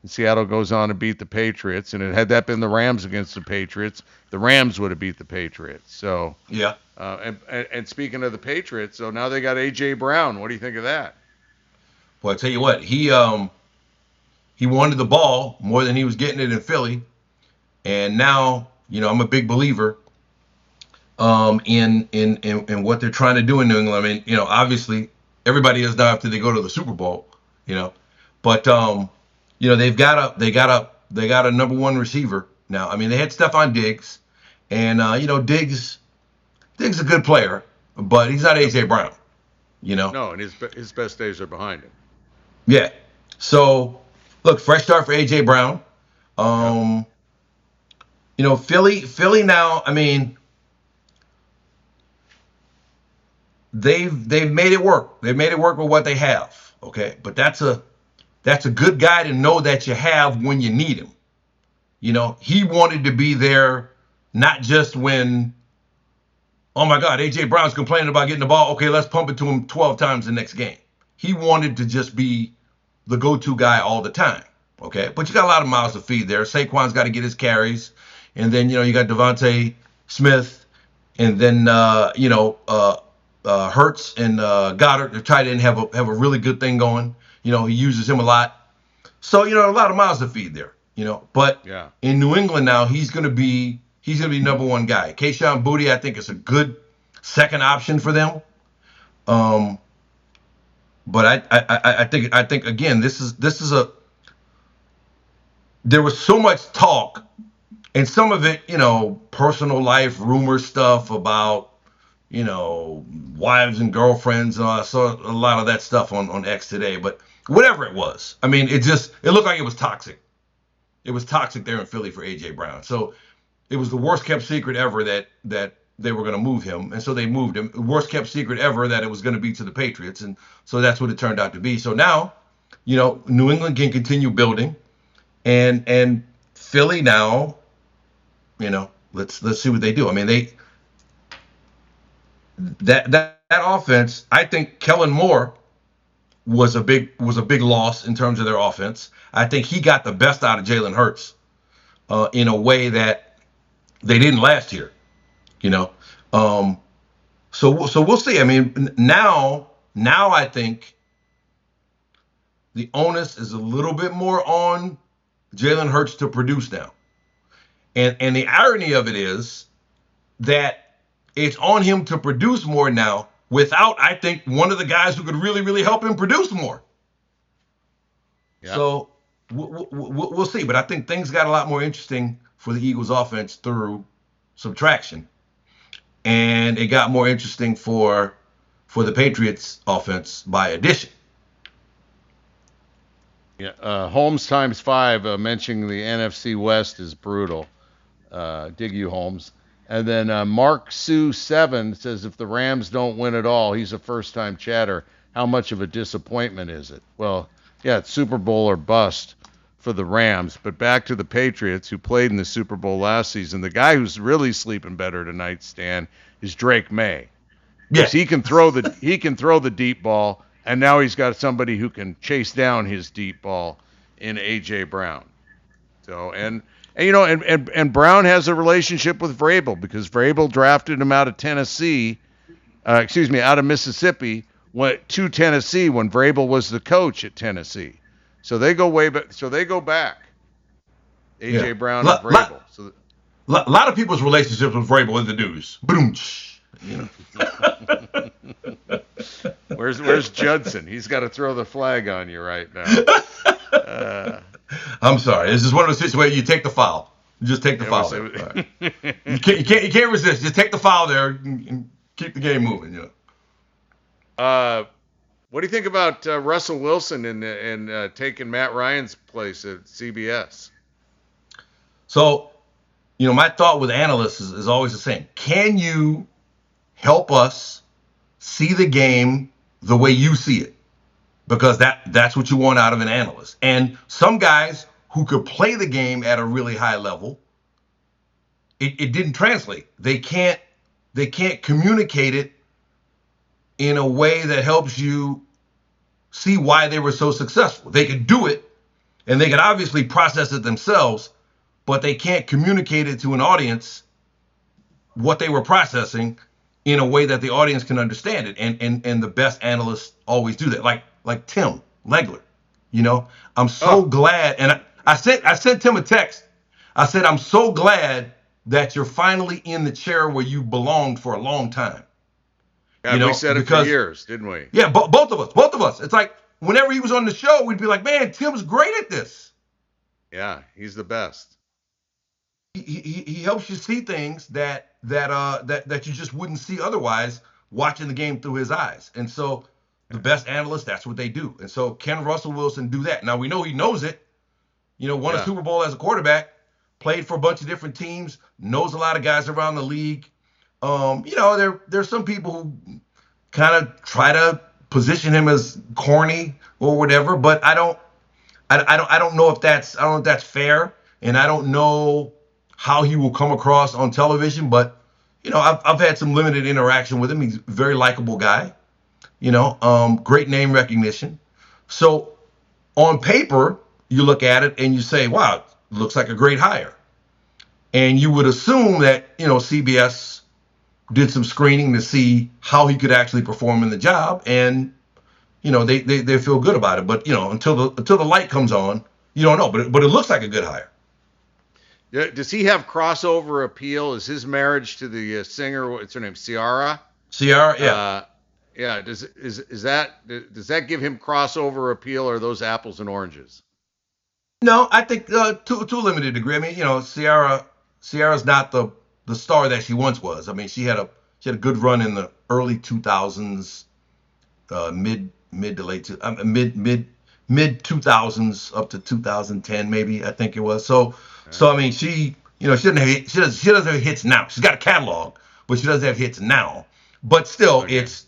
And Seattle goes on to beat the Patriots, and had that been the Rams against the Patriots, the Rams would have beat the Patriots. So yeah. And speaking of the Patriots, so now they got A.J. Brown. What do you think of that? Well, I tell you what, he wanted the ball more than he was getting it in Philly, and now I'm a big believer in what they're trying to do in New England. I mean, obviously everybody is now after they go to the Super Bowl, but they got a number one receiver now. I mean, they had Stephon Diggs, and Diggs is a good player, but he's not A.J. Brown. No, and his best days are behind him. Yeah. So look, fresh start for A.J. Brown. Philly now. I mean, they've made it work. They've made it work with what they have. Okay, but that's a good guy to know that you have when you need him. He wanted to be there, not just when, oh my God, A.J. Brown's complaining about getting the ball. Okay, let's pump it to him 12 times the next game. He wanted to just be the go-to guy all the time. Okay, but you got a lot of mouths to feed there. Saquon's got to get his carries, and then you got Devontae Smith, and then Hurts and Goddard. The tight end have a really good thing going. He uses him a lot. So, a lot of mouths to feed there, But in New England now, he's going to be he's going to be number one guy. Kayshon Boutte, I think, is a good second option for them. But I think again, this is a. There was so much talk, and some of it, personal life, rumor stuff about, wives and girlfriends. I saw a lot of that stuff on X today. But whatever it was, I mean, it looked like it was toxic. It was toxic there in Philly for A.J. Brown. So it was the worst kept secret ever that they were going to move him. And so they moved him. Worst kept secret ever that it was going to be to the Patriots. And so that's what it turned out to be. So now, New England can continue building. And Philly now, let's see what they do. I mean, that offense, I think Kellen Moore was a big loss in terms of their offense. I think he got the best out of Jalen Hurts in a way that they didn't last year. So we'll see. I mean, now I think the onus is a little bit more on Jalen Hurts to produce now. And the irony of it is that it's on him to produce more now without, I think, one of the guys who could really, really help him produce more. Yep. So we'll see. But I think things got a lot more interesting for the Eagles offense through subtraction. And it got more interesting for the Patriots offense by addition. Yeah, Holmes times 5 mentioning the NFC West is brutal. Dig you, Holmes. And then Mark Sue 7 says if the Rams don't win at all, he's a first-time chatter. How much of a disappointment is it? Well, yeah, it's Super Bowl or bust for the Rams. But back to the Patriots, who played in the Super Bowl last season. The guy who's really sleeping better tonight, Stan, is Drake May. Yes, he can throw the deep ball. And now he's got somebody who can chase down his deep ball in A.J. Brown. So and Brown has a relationship with Vrabel because Vrabel drafted him out of out of Mississippi, went to Tennessee when Vrabel was the coach at Tennessee. So they go way back. So they go back. A.J. Brown and Vrabel. A lot of people's relationships with Vrabel in the news. Boom. Where's Judson? He's got to throw the flag on you right now. I'm sorry. This is one of those situations where you take the foul. You just take the foul there. Right. You can't resist. Just take the foul there and keep the game moving. What do you think about Russell Wilson and taking Matt Ryan's place at CBS? So, my thought with analysts is always the same. Can you help us see the game the way you see it? Because that's what you want out of an analyst. And some guys who could play the game at a really high level, it didn't translate. They can't communicate it in a way that helps you see why they were so successful. They could do it, and they could obviously process it themselves, but they can't communicate it to an audience what they were processing in a way that the audience can understand it. And the best analysts always do that. Like Tim Legler, I'm so glad. And I sent Tim a text. I said, I'm so glad that you're finally in the chair where you belonged for a long time. Yeah, we said it for years, didn't we? Yeah, both of us. It's like whenever he was on the show, we'd be like, man, Tim's great at this. Yeah, he's the best. He helps you see things that you just wouldn't see otherwise watching the game through his eyes. And so the best analysts, that's what they do. And so can Russell Wilson do that? Now we know he knows it. Won a Super Bowl as a quarterback, played for a bunch of different teams, knows a lot of guys around the league. There's some people who kind of try to position him as corny or whatever, but I don't know if that's fair, and I don't know how he will come across on television, but I've had some limited interaction with him. He's a very likable guy, great name recognition. So on paper, you look at it and you say, wow, it looks like a great hire. And you would assume that, CBS did some screening to see how he could actually perform in the job, and they feel good about it. But until the light comes on, you don't know. But it looks like a good hire. Yeah, does he have crossover appeal? Is his marriage to the singer, what's her name, Ciara? Ciara, yeah. Yeah. Does that give him crossover appeal, or are those apples and oranges? No, I think to a limited degree. I mean, Ciara's not the star that she once was. I mean, she had a good run in the early 2000s, mid to late mid 2000s up to 2010 maybe, I think it was. So I mean, she doesn't have hits now. She's got a catalog, but she doesn't have hits now. But still, Okay. it's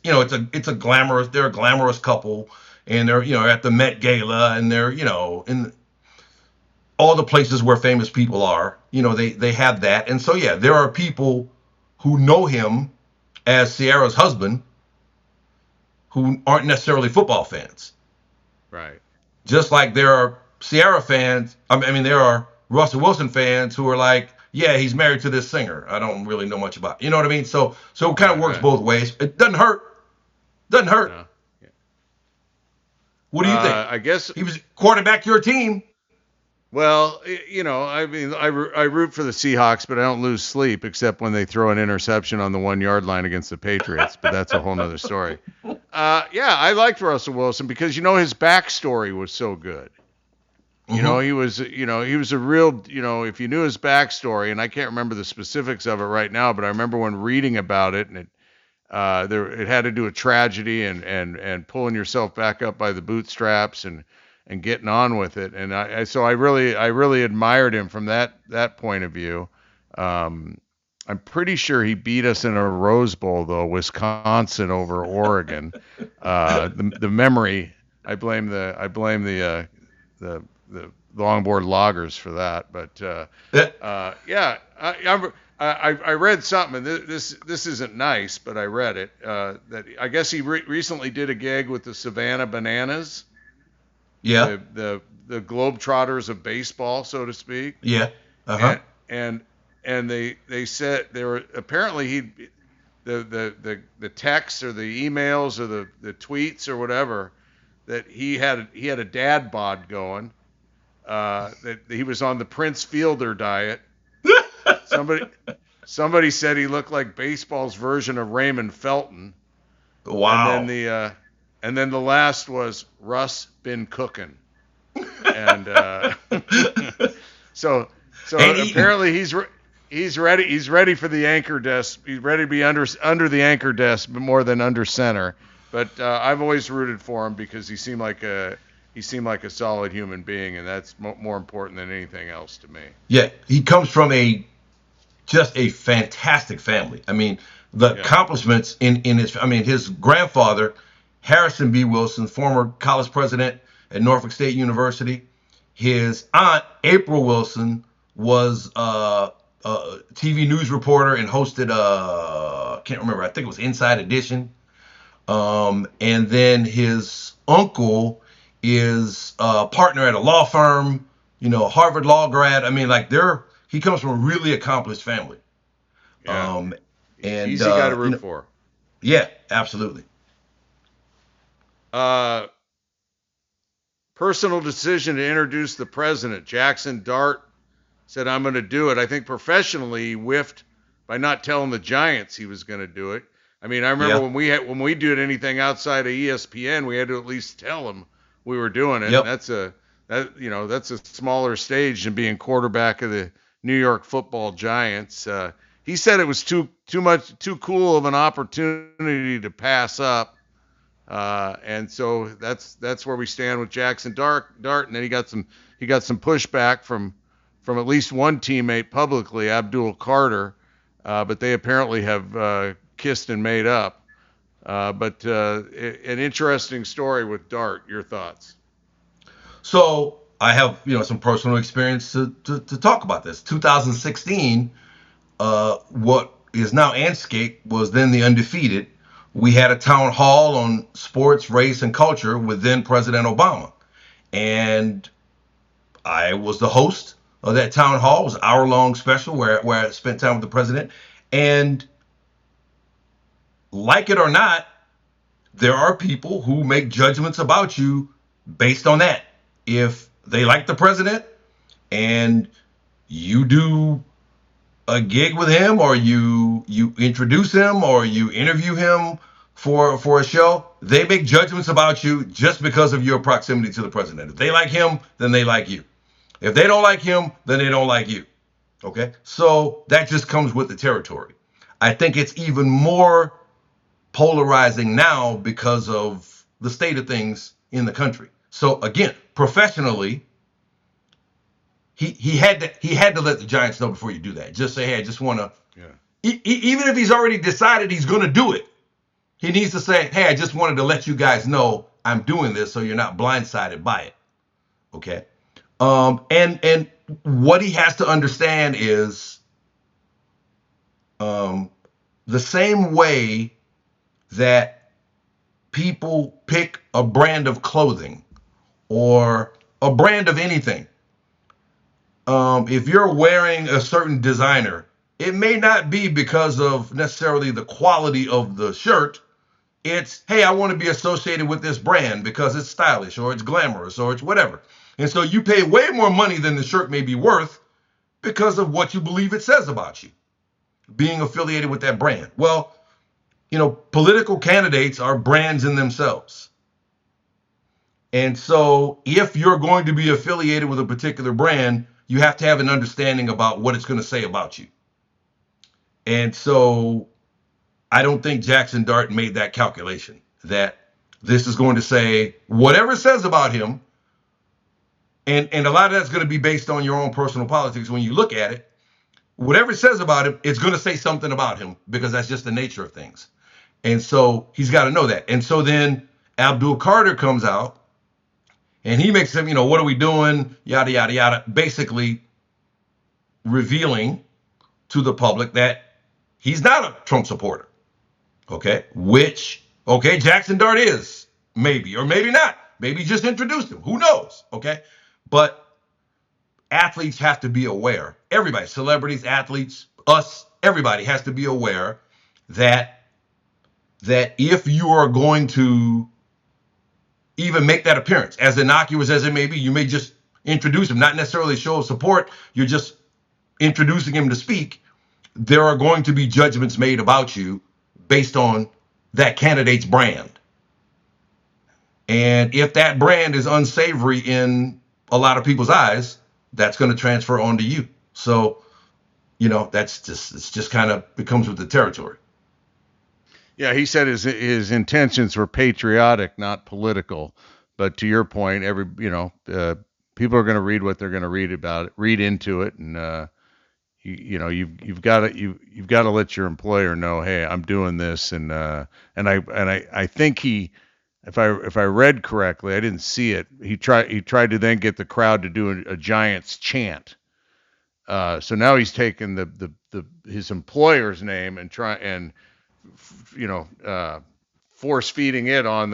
a glamorous. They're a glamorous couple, and they're at the Met Gala, and they're in all the places where famous people are. They have that, and so yeah, there are people who know him as Ciara's husband who aren't necessarily football fans. Right. Just like there are Ciara fans. I mean, there are Russell Wilson fans who are like, yeah, he's married to this singer. I don't really know much about. You know what I mean? So it kind of works both ways. It doesn't hurt. Doesn't hurt. No. Yeah. What do you think? I guess he was quarterback your team. Well, I mean, I root for the Seahawks, but I don't lose sleep except when they throw an interception on the 1 yard line against the Patriots. But that's a whole nother story. Yeah, I liked Russell Wilson because his backstory was so good. He was a real, if you knew his backstory, and I can't remember the specifics of it right now, but I remember when reading about it, and it had to do with tragedy and pulling yourself back up by the bootstraps and getting on with it. And I really admired him from that point of view. I'm pretty sure he beat us in a Rose Bowl though, Wisconsin over Oregon. The memory, I blame the longboard loggers for that. But yeah, I read something, and this isn't nice, but I read it, that I guess he recently did a gig with the Savannah Bananas. Yeah. The Globetrotters of baseball, so to speak. Yeah. Uh-huh. And they said they were apparently the texts or the emails or the tweets or whatever, that he had a dad bod going, that he was on the Prince Fielder diet. Somebody said he looked like baseball's version of Raymond Felton. Wow. And then the last was Russ been cooking. And so apparently he's ready. He's ready for the anchor desk. He's ready to be under the anchor desk, but more than under center. But I've always rooted for him because he seemed like a solid human being, and that's more important than anything else to me. Yeah, he comes from just a fantastic family. I mean, the accomplishments in his grandfather, Harrison B. Wilson, former college president at Norfolk State University. His aunt, April Wilson, was a TV news reporter and hosted can't remember, I think it was Inside Edition. And then his uncle is a partner at a law firm, Harvard law grad. I mean, he comes from a really accomplished family. Yeah. And easy guy to root for. Yeah, absolutely. Personal decision to introduce the president. Jaxson Dart said, "I'm going to do it." I think professionally he whiffed by not telling the Giants he was going to do it. I mean, I remember when we did anything outside of ESPN, we had to at least tell them we were doing it. Yep. That's a smaller stage than being quarterback of the New York Football Giants. He said it was too cool of an opportunity to pass up. And so that's where we stand with Jaxson Dart, and then he got some pushback from at least one teammate publicly, Abdul Carter, but they apparently have kissed and made up. But an interesting story with Dart. Your thoughts? So I have some personal experience to talk about this. 2016, what is now Anscape was then the Undefeated. We had a town hall on sports, race, and culture with then President Obama. And I was the host of that town hall. It was an hour-long special where I spent time with the president. And like it or not, there are people who make judgments about you based on that. If they like the president and you do a gig with him, or you introduce him, or you interview him for a show, they make judgments about you just because of your proximity to the president. If they like him, then they like you. If they don't like him, then they don't like you. Okay? So that just comes with the territory. I think it's even more polarizing now because of the state of things in the country. So again, professionally, he had to let the Giants know before you do that. Just say, hey, I just want to. Yeah. Even if he's already decided he's going to do it, he needs to say, hey, I just wanted to let you guys know I'm doing this, so you're not blindsided by it. Okay. And what he has to understand is, the same way that people pick a brand of clothing or a brand of anything. If you're wearing a certain designer, it may not be because of necessarily the quality of the shirt. It's, hey, I want to be associated with this brand because it's stylish or it's glamorous or it's whatever. And so you pay way more money than the shirt may be worth because of what you believe it says about you, being affiliated with that brand. Well, political candidates are brands in themselves. And so if you're going to be affiliated with a particular brand, you have to have an understanding about what it's going to say about you. And so I don't think Jaxson Dart made that calculation, that this is going to say whatever it says about him. And a lot of that's going to be based on your own personal politics. When you look at it, whatever it says about him, it's going to say something about him because that's just the nature of things. And so he's got to know that. And so then Abdul Carter comes out and he makes him, what are we doing? Yada, yada, yada. Basically revealing to the public that he's not a Trump supporter. Okay. Jaxson Dart is, maybe, or maybe not. Maybe just introduced him. Who knows? Okay. But athletes have to be aware. Everybody, celebrities, athletes, us, everybody has to be aware that if you are going to even make that appearance, as innocuous as it may be, you may just introduce him, not necessarily show support. You're just introducing him to speak. There are going to be judgments made about you based on that candidate's brand. And if that brand is unsavory in a lot of people's eyes, that's going to transfer onto you. So, it's just kind of becomes with the territory. Yeah, he said his intentions were patriotic, not political. But to your point, people are going to read what they're going to read into it, and you've got to let your employer know, hey, I'm doing this, and I think if I read correctly, I didn't see it. He tried to then get the crowd to do a Giants chant. So now he's taken his employer's name and force feeding it on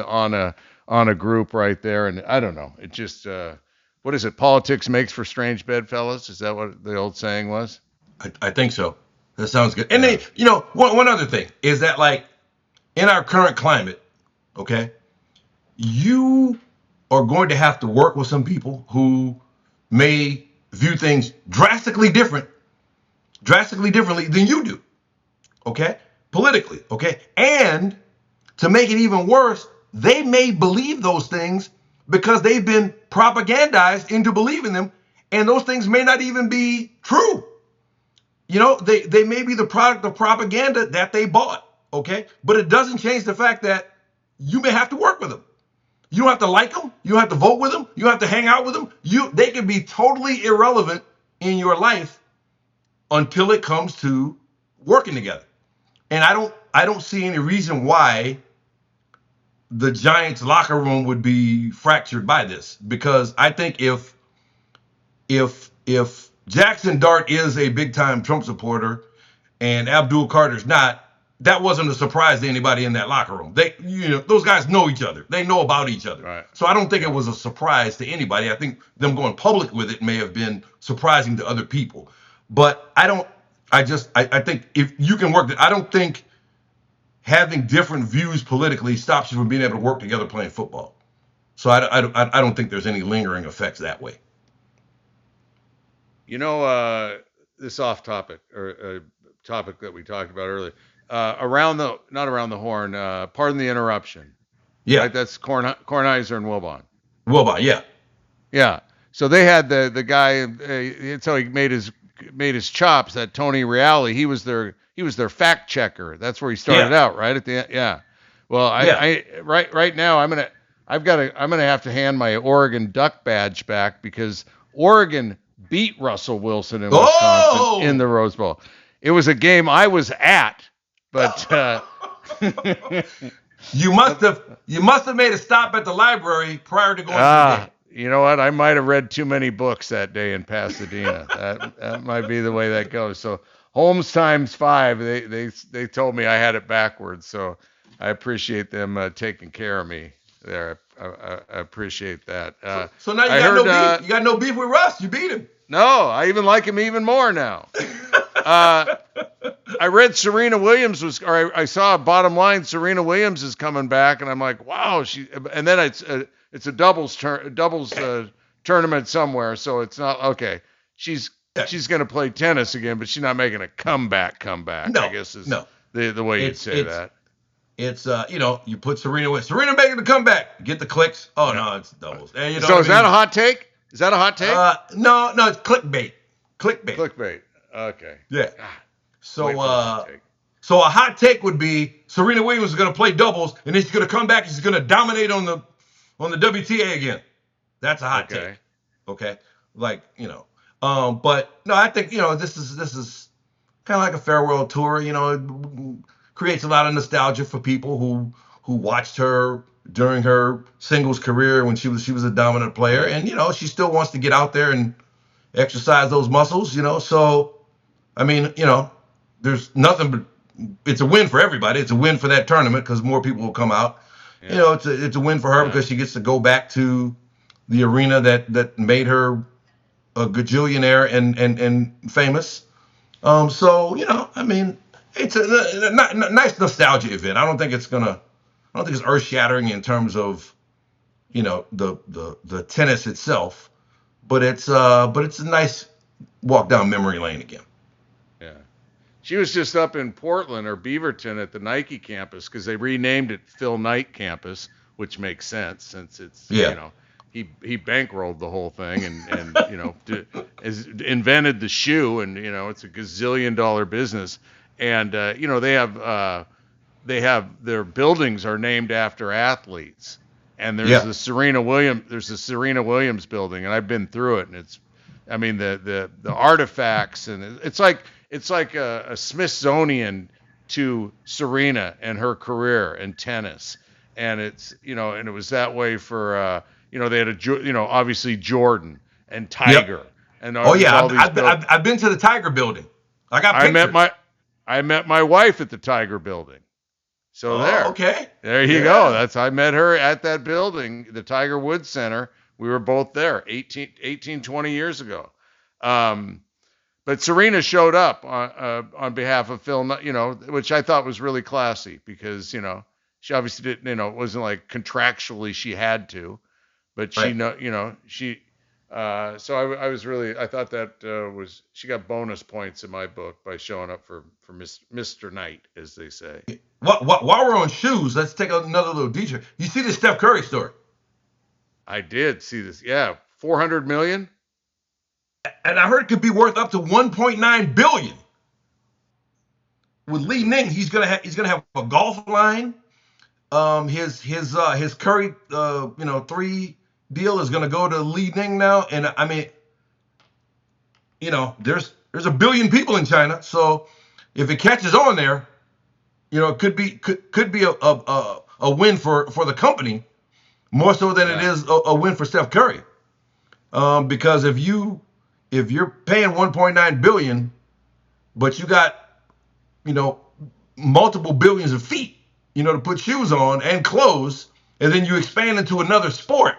a group right there. And I don't know. It just what is it? Politics makes for strange bedfellows. Is that what the old saying was? I think so. That sounds good. And then, one other thing is that, like, in our current climate, okay, you are going to have to work with some people who may view things drastically differently than you do, okay, politically, okay? And to make it even worse, they may believe those things because they've been propagandized into believing them, and those things may not even be true. They may be the product of propaganda that they bought, okay? But it doesn't change the fact that you may have to work with them. You don't have to like them. You don't have to vote with them. You don't have to hang out with them. They can be totally irrelevant in your life until it comes to working together. And I don't see any reason why the Giants locker room would be fractured by this, because I think if Jaxson Dart is a big time Trump supporter and Abdul Carter's not, that wasn't a surprise to anybody in that locker room. Those guys know each other. They know about each other. Right. So I don't think it was a surprise to anybody. I think them going public with it may have been surprising to other people. But I think if you can work it, I don't think having different views politically stops you from being able to work together playing football. So I don't think there's any lingering effects that way. This off topic or topic that we talked about earlier. Not around the horn. Pardon the interruption. Yeah. Right, that's Kornheiser and Wilbon. Wilbon, yeah. Yeah. So they had the guy. So he made his chops. That Tony Reale. He was their fact checker. That's where he started out. Right at the end. Yeah. Well, right now I'm gonna have to hand my Oregon Duck badge back because Oregon beat Russell Wilson in Wisconsin in the Rose Bowl. It was a game I was at, but you must have made a stop at the library prior to going to the game. You know what? I might have read too many books that day in Pasadena. that might be the way that goes. So Holmes times 5. They told me I had it backwards. So I appreciate them taking care of me there. I appreciate that. So now you got no beef with Russ. You beat him. No, I even like him even more now. I read Serena Williams I saw a bottom line. Serena Williams is coming back, and I'm like, wow. And then it's a doubles tournament somewhere, so it's not okay. She's going to play tennis again, but she's not making a comeback. No, I guess is the way you'd say that. It's you put Serena with Serena making the comeback, get the clicks. Oh no, it's doubles. And, so is that a hot take? Is that a hot take? No, it's clickbait. Clickbait. Okay. Yeah. So a hot take would be Serena Williams is going to play doubles, and then she's going to come back and she's going to dominate on the WTA again. That's a hot take. Okay. But no, I think this is kind of like a farewell tour. It creates a lot of nostalgia for people who watched her during her singles career when she was a dominant player, and she still wants to get out there and exercise those muscles. So I mean, there's nothing but it's a win for everybody. It's a win for that tournament because more people will come out. Yeah. It's a win for her because she gets to go back to the arena that made her a gajillionaire and famous. I mean, it's a nice nostalgia event. I don't think it's earth shattering in terms of, the tennis itself, but it's a nice walk down memory lane again. Yeah. She was just up in Portland or Beaverton at the Nike campus because they renamed it Phil Knight campus, which makes sense since it's, he bankrolled the whole thing and invented the shoe, and it's a gazillion-dollar business, and they have their buildings are named after athletes, and there's the Serena Williams building, and I've been through it, and the artifacts, and it's like a Smithsonian to Serena and her career in tennis, and it's and it was that way for they had obviously Jordan and Tiger. Yep. And I've been to the Tiger building. I got pictures. I met my wife at the Tiger building. So there you go. I met her at that building, the Tiger Woods Center. We were both there 18, 20 years ago. But Serena showed up on behalf of Phil, which I thought was really classy because, she obviously didn't, it wasn't like contractually she had to, but she, so I thought that she got bonus points in my book by showing up for Mr. Knight, as they say. While we're on shoes, let's take another little detour. You see the Steph Curry story? I did see this. Yeah. 400 million. And I heard it could be worth up to 1.9 billion. With Li Ning, he's gonna have a golf line. His Curry 3 deal is gonna go to Li Ning now, and I mean, there's a billion people in China, so if it catches on there, it could be a win for the company more so than it is a win for Steph Curry, because if you're paying 1.9 billion, but you got multiple billions of feet to put shoes on and clothes, and then you expand into another sport,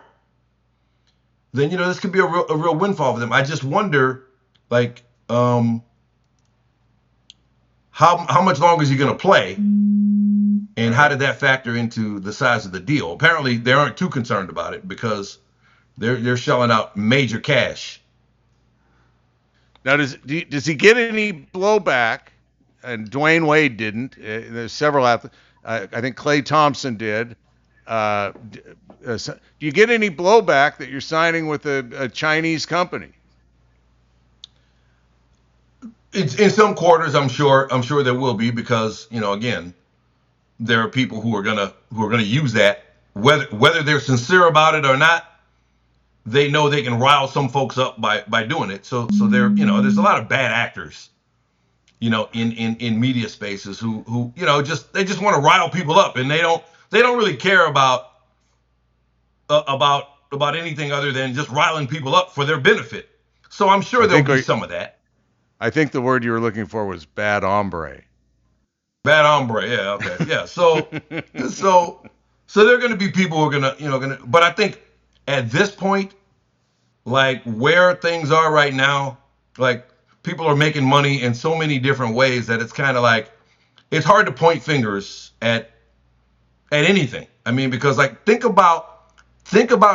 then this could be a real windfall for them. I just wonder, like, how much longer is he going to play, and how did that factor into the size of the deal? Apparently, they aren't too concerned about it because they're shelling out major cash. Now, does he get any blowback? And Dwayne Wade didn't. There's several athletes. I think Klay Thompson did. Do you get any blowback that you're signing with a Chinese company? In some quarters, I'm sure there will be, because again, there are people who are gonna use that, whether they're sincere about it or not. They know they can rile some folks up by doing it. So there's a lot of bad actors, in media spaces who they just want to rile people up, and they don't really care about anything other than just riling people up for their benefit. So I'm sure there'll be some of that. I think the word you were looking for was bad hombre. Bad hombre, yeah, okay, yeah. So there are going to be people who are gonna. But I think at this point, like where things are right now, like people are making money in so many different ways that it's kind of like it's hard to point fingers at anything. I mean, because like think about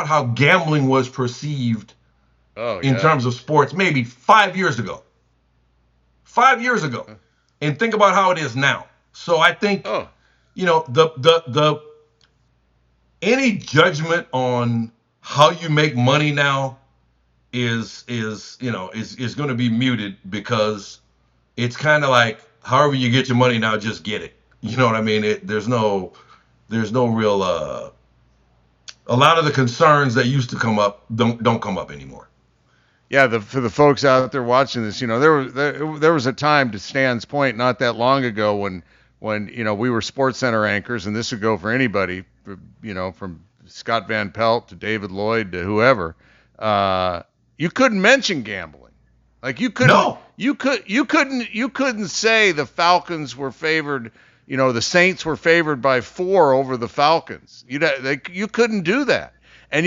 how gambling was perceived in terms of sports maybe 5 years ago. 5 years ago, and think about how it is now. So I think the any judgment on how you make money now is going to be muted, because it's kind of like however you get your money now, just get it. You know what I mean? There's no real a lot of the concerns that used to come up don't come up anymore. Yeah, for the folks out there watching this, there was a time, to Stan's point, not that long ago when we were Sports Center anchors, and this would go for anybody, from Scott Van Pelt to David Lloyd to whoever. You couldn't mention gambling. Like you couldn't. No. You couldn't say the Falcons were favored. The Saints were favored by 4 over the Falcons. You couldn't do that. And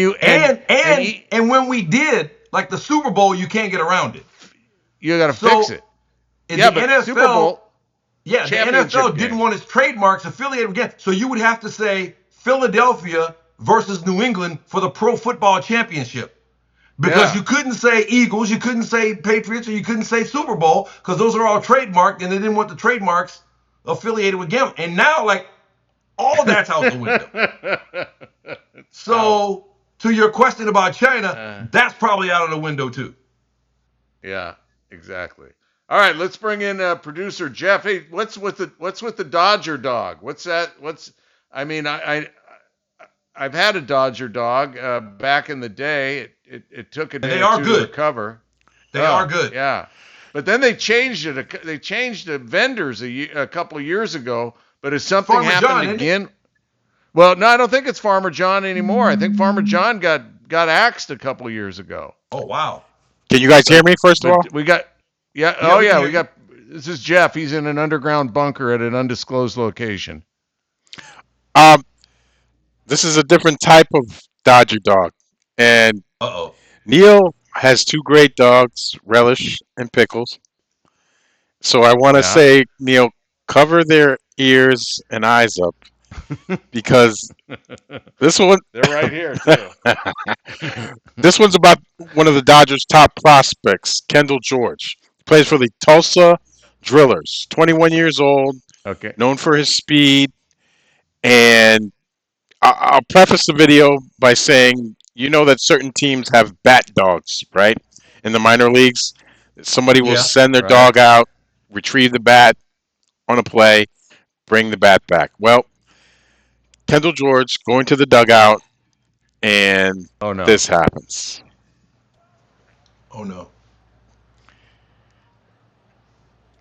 when we did, like the Super Bowl, you can't get around it. You got to fix it. Yeah, but NFL, Super Bowl. Yeah, the NFL didn't want its trademarks affiliated with it. So you would have to say Philadelphia versus New England for the Pro Football Championship. Because you couldn't say Eagles, you couldn't say Patriots, or you couldn't say Super Bowl, because those are all trademarked, and they didn't want the trademarks affiliated with gambling. And now, like, all that's out the window. So, to your question about China, that's probably out of the window too. Yeah, exactly. All right, let's bring in producer Jeff. Hey, what's with the Dodger dog? What's that? I've had a Dodger dog back in the day. It took a day or two to recover. They are good. Yeah, but then they changed it. They changed the vendors a couple of years ago. But has something happened again? Well, no, I don't think it's Farmer John anymore. I think Farmer John got axed a couple of years ago. Oh, wow. Can you guys hear me, first of all? We got this is Jeff. He's in an underground bunker at an undisclosed location. This is a different type of Dodger dog. And Neil has 2 great dogs, Relish and Pickles. So I want to say, Neil, cover their ears and eyes up, because this one, they're right here too. This one's about one of the Dodgers' top prospects, Kendall George. He plays for the Tulsa Drillers, 21 years old, known for his speed. And I'll preface the video by saying, that certain teams have bat dogs, right? In the minor leagues, somebody will send their dog out, retrieve the bat on a play, bring the bat back. Well, Kendall George going to the dugout, and this happens. Oh, no.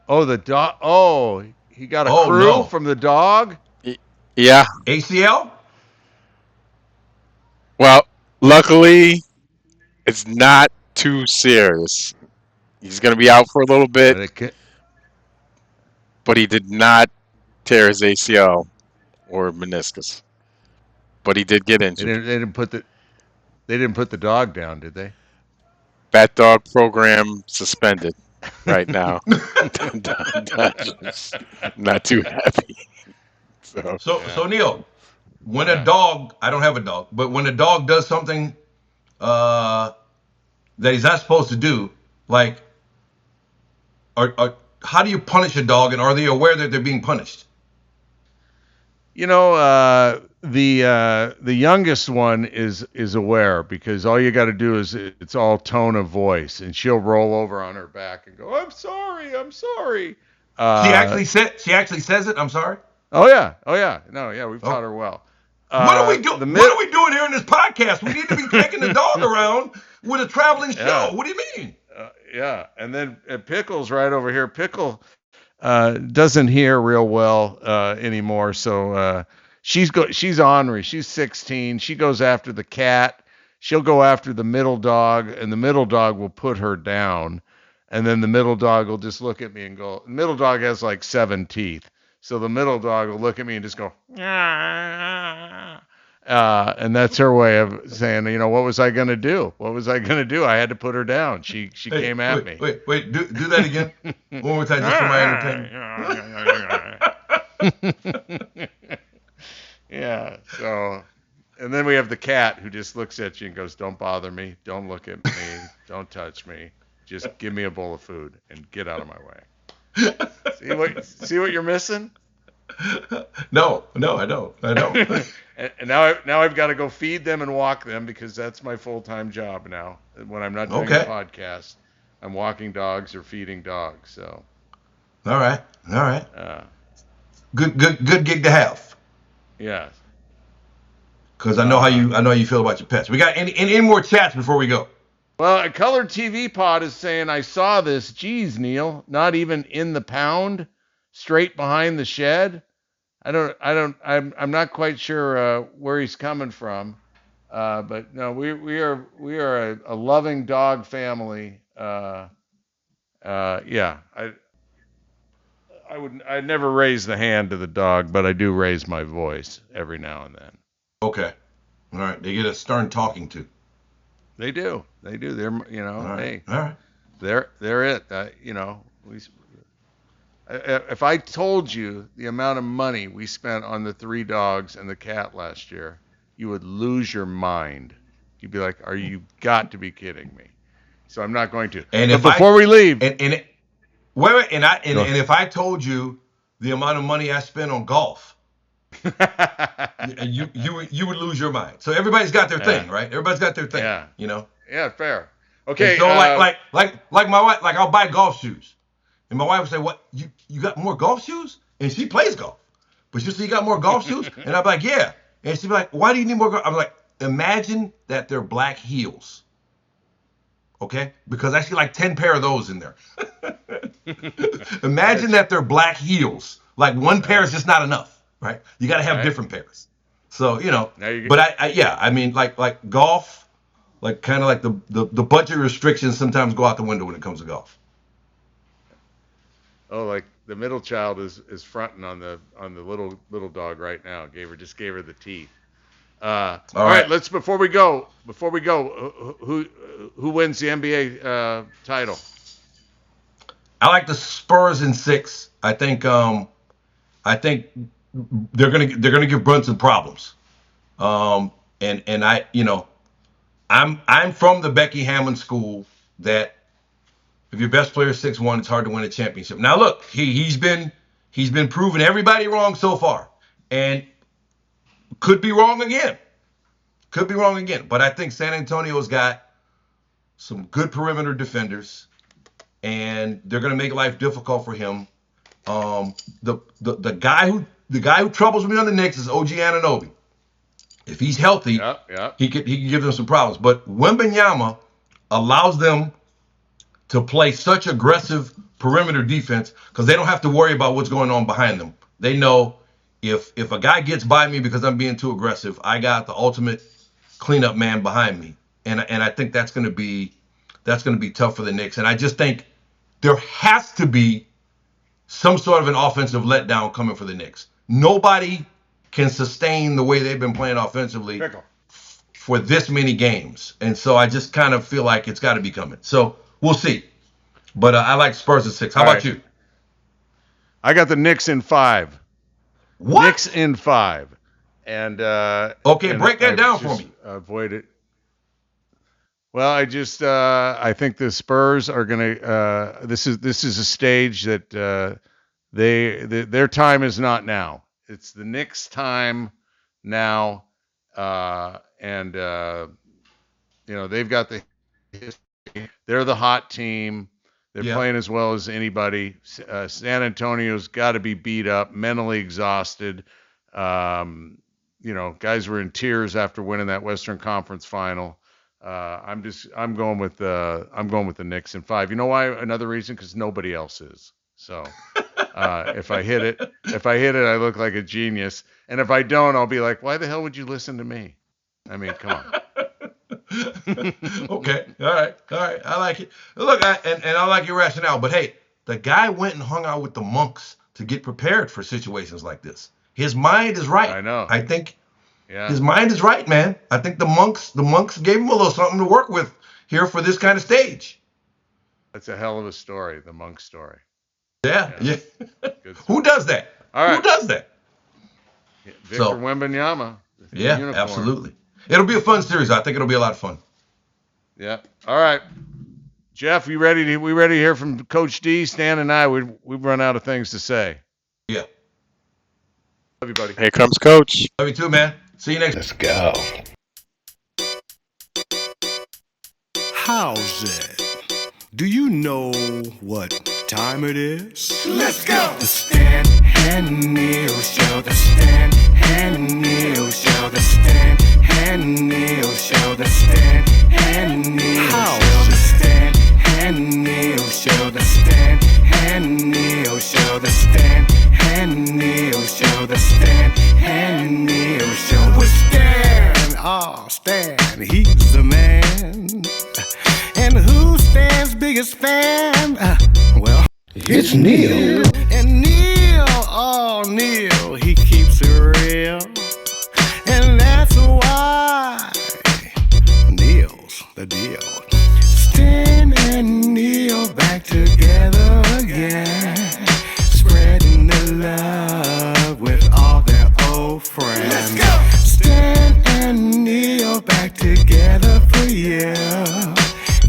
Oh, the dog. Oh, he got a crew from the dog? Yeah. ACL? Well, luckily, it's not too serious. He's going to be out for a little bit, but he did not tear his ACL or meniscus. But he did get injured. They didn't put the dog down, did they? Bat dog program suspended right now. Not too happy. So Neil, when a dog, I don't have a dog, but when a dog does something that he's not supposed to do, like how do you punish a dog, and are they aware that they're being punished? The youngest one is aware, because all you got to do is it's all tone of voice, and she'll roll over on her back and go, "I'm sorry, I'm sorry." She actually says it. I'm sorry. Oh yeah. No, yeah, we've taught her well. What are we doing? What are we doing here in this podcast? We need to be taking the dog around with a traveling show. Yeah. What do you mean? Yeah, and then Pickle's right over here. Pickle doesn't hear real well anymore, so she's ornery. She's 16. She goes after the cat. She'll go after the middle dog, and the middle dog will put her down, and then the middle dog will just look at me and go. The middle dog has like 7 teeth, so the middle dog will look at me and just go. And that's her way of saying, what was I going to do? What was I going to do? I had to put her down. She came at me. Wait, do that again. One more time, just for my entertainment. Yeah, so, and then we have the cat who just looks at you and goes, "Don't bother me. Don't look at me. Don't touch me. Just give me a bowl of food and get out of my way." See what you're missing? No, I don't. And now I've got to go feed them and walk them, because that's my full-time job now. When I'm not doing a podcast, I'm walking dogs or feeding dogs. So. All right. Good gig to have. Yeah. Because I know how you feel about your pets. We got any more chats before we go? Well, a colored TV pod is saying, "I saw this. Geez, Neil, not even in the pound, straight behind the shed." I'm not quite sure where he's coming from, but no, we are a loving dog family. Yeah, I'd never raise the hand to the dog, but I do raise my voice every now and then. Okay, all right. They get a stern talking to. They do. They're all right. Hey, all right. They're it. If I told you the amount of money we spent on the 3 dogs and the cat last year, you would lose your mind. You'd be like, "Are you got to be kidding me?" So I'm not going to. And before we leave, and if I told you the amount of money I spent on golf, you would lose your mind. So everybody's got their thing, right? Everybody's got their thing. Yeah. Yeah, fair. Okay. And so like my wife, like I'll buy golf shoes. And my wife would say, "What? You got more golf shoes?" And she plays golf. But she'll say, "You got more golf shoes?" And I'm like, "Yeah." And she'd be like, "Why do you need more golf?" I'm like, imagine that they're black heels. Okay? Because I see like 10 pair of those in there. Imagine that they're black heels. Like one pair is just not enough, right? You got to have different pairs. So, but I mean, like golf, like kind of like the budget restrictions sometimes go out the window when it comes to golf. Oh, like the middle child is fronting on the little dog right now. Just gave her the teeth. All right. Let's before we go, who wins the NBA title? I like the Spurs in 6. I think they're gonna give Brunson problems. And I'm from the Becky Hammond school that if your best player is 6'1", it's hard to win a championship. Now look, he's been proving everybody wrong so far, and could be wrong again. But I think San Antonio's got some good perimeter defenders, and they're going to make life difficult for him. The guy who troubles me on the Knicks is OG Anunoby. If he's healthy, he can give them some problems. But Wembanyama allows them to play such aggressive perimeter defense because they don't have to worry about what's going on behind them. They know if a guy gets by me because I'm being too aggressive, I got the ultimate cleanup man behind me. And I think that's going to be tough for the Knicks. And I just think there has to be some sort of an offensive letdown coming for the Knicks. Nobody can sustain the way they've been playing offensively for this many games. And so I just kind of feel like it's got to be coming. So we'll see. But I like Spurs at 6. How about you? I got the Knicks in 5. What? Knicks in 5. And okay, break that down for me. Avoid it. Well, I think the Spurs are gonna. This is a stage that their time is not now. It's the Knicks' time now, and they've got the history. They're the hot team. They're playing as well as anybody. San Antonio's got to be beat up, mentally exhausted. Guys were in tears after winning that Western Conference final. I'm going with the Knicks in 5. You know why? Another reason, because nobody else is. So if I hit it, I look like a genius. And if I don't, I'll be like, why the hell would you listen to me? I mean, come on. Okay. All right. I like it. Look, I like your rationale. But hey, the guy went and hung out with the monks to get prepared for situations like this. His mind is right. I know. I think his mind is right, man. I think the monks gave him a little something to work with here for this kind of stage. That's a hell of a story, the monk story. Yeah. Who does that? All right. Who does that? Victor Wembanyama. Yeah, unicorn. Absolutely. It'll be a fun series. I think it'll be a lot of fun. Yeah. All right. Jeff, we ready to hear from Coach D? Stan and I, we've run out of things to say. Yeah. Love you, buddy. Here comes Coach. Love you too, man. See you next. Let's go. How's it? Do you know what time it is? Let's go. The Stan and Neil Show. The Stan and Neil Show. The Stan and Neil Show. The Stan and Neil Show. The Stan and Neil Show. The Stan and Neil Show. The Stan and Neil Show. The Stan and Neil Show. With Stan. Oh, Stan, he's the man. And who's Stan's biggest fan? Well, it's Neil. And Neil, oh Neil, he keeps it real. And that's why Neil's the deal. Stan and Neil back together again, spreading the love with all their old friends. Let's go. Stan and Neil back together for you.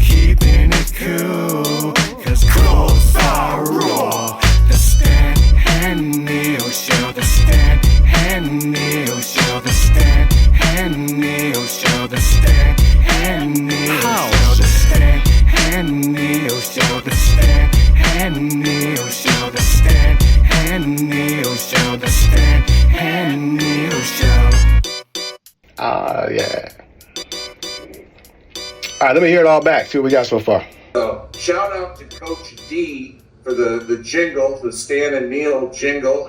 Keeping it cool, cause cool's our rule. The Stan and Neil Show. The Stan and Neil Show. The Stan and Neil Show. The Stan and Neil Show. The Stan and Neil Show. The Stan and Neil Show. The Stan and Neil Show. The Stan and Neil Show. Yeah. All right, let me hear it all back. See what we got so far. So, shout out to Coach D for the jingle, the Stan and Neil jingle.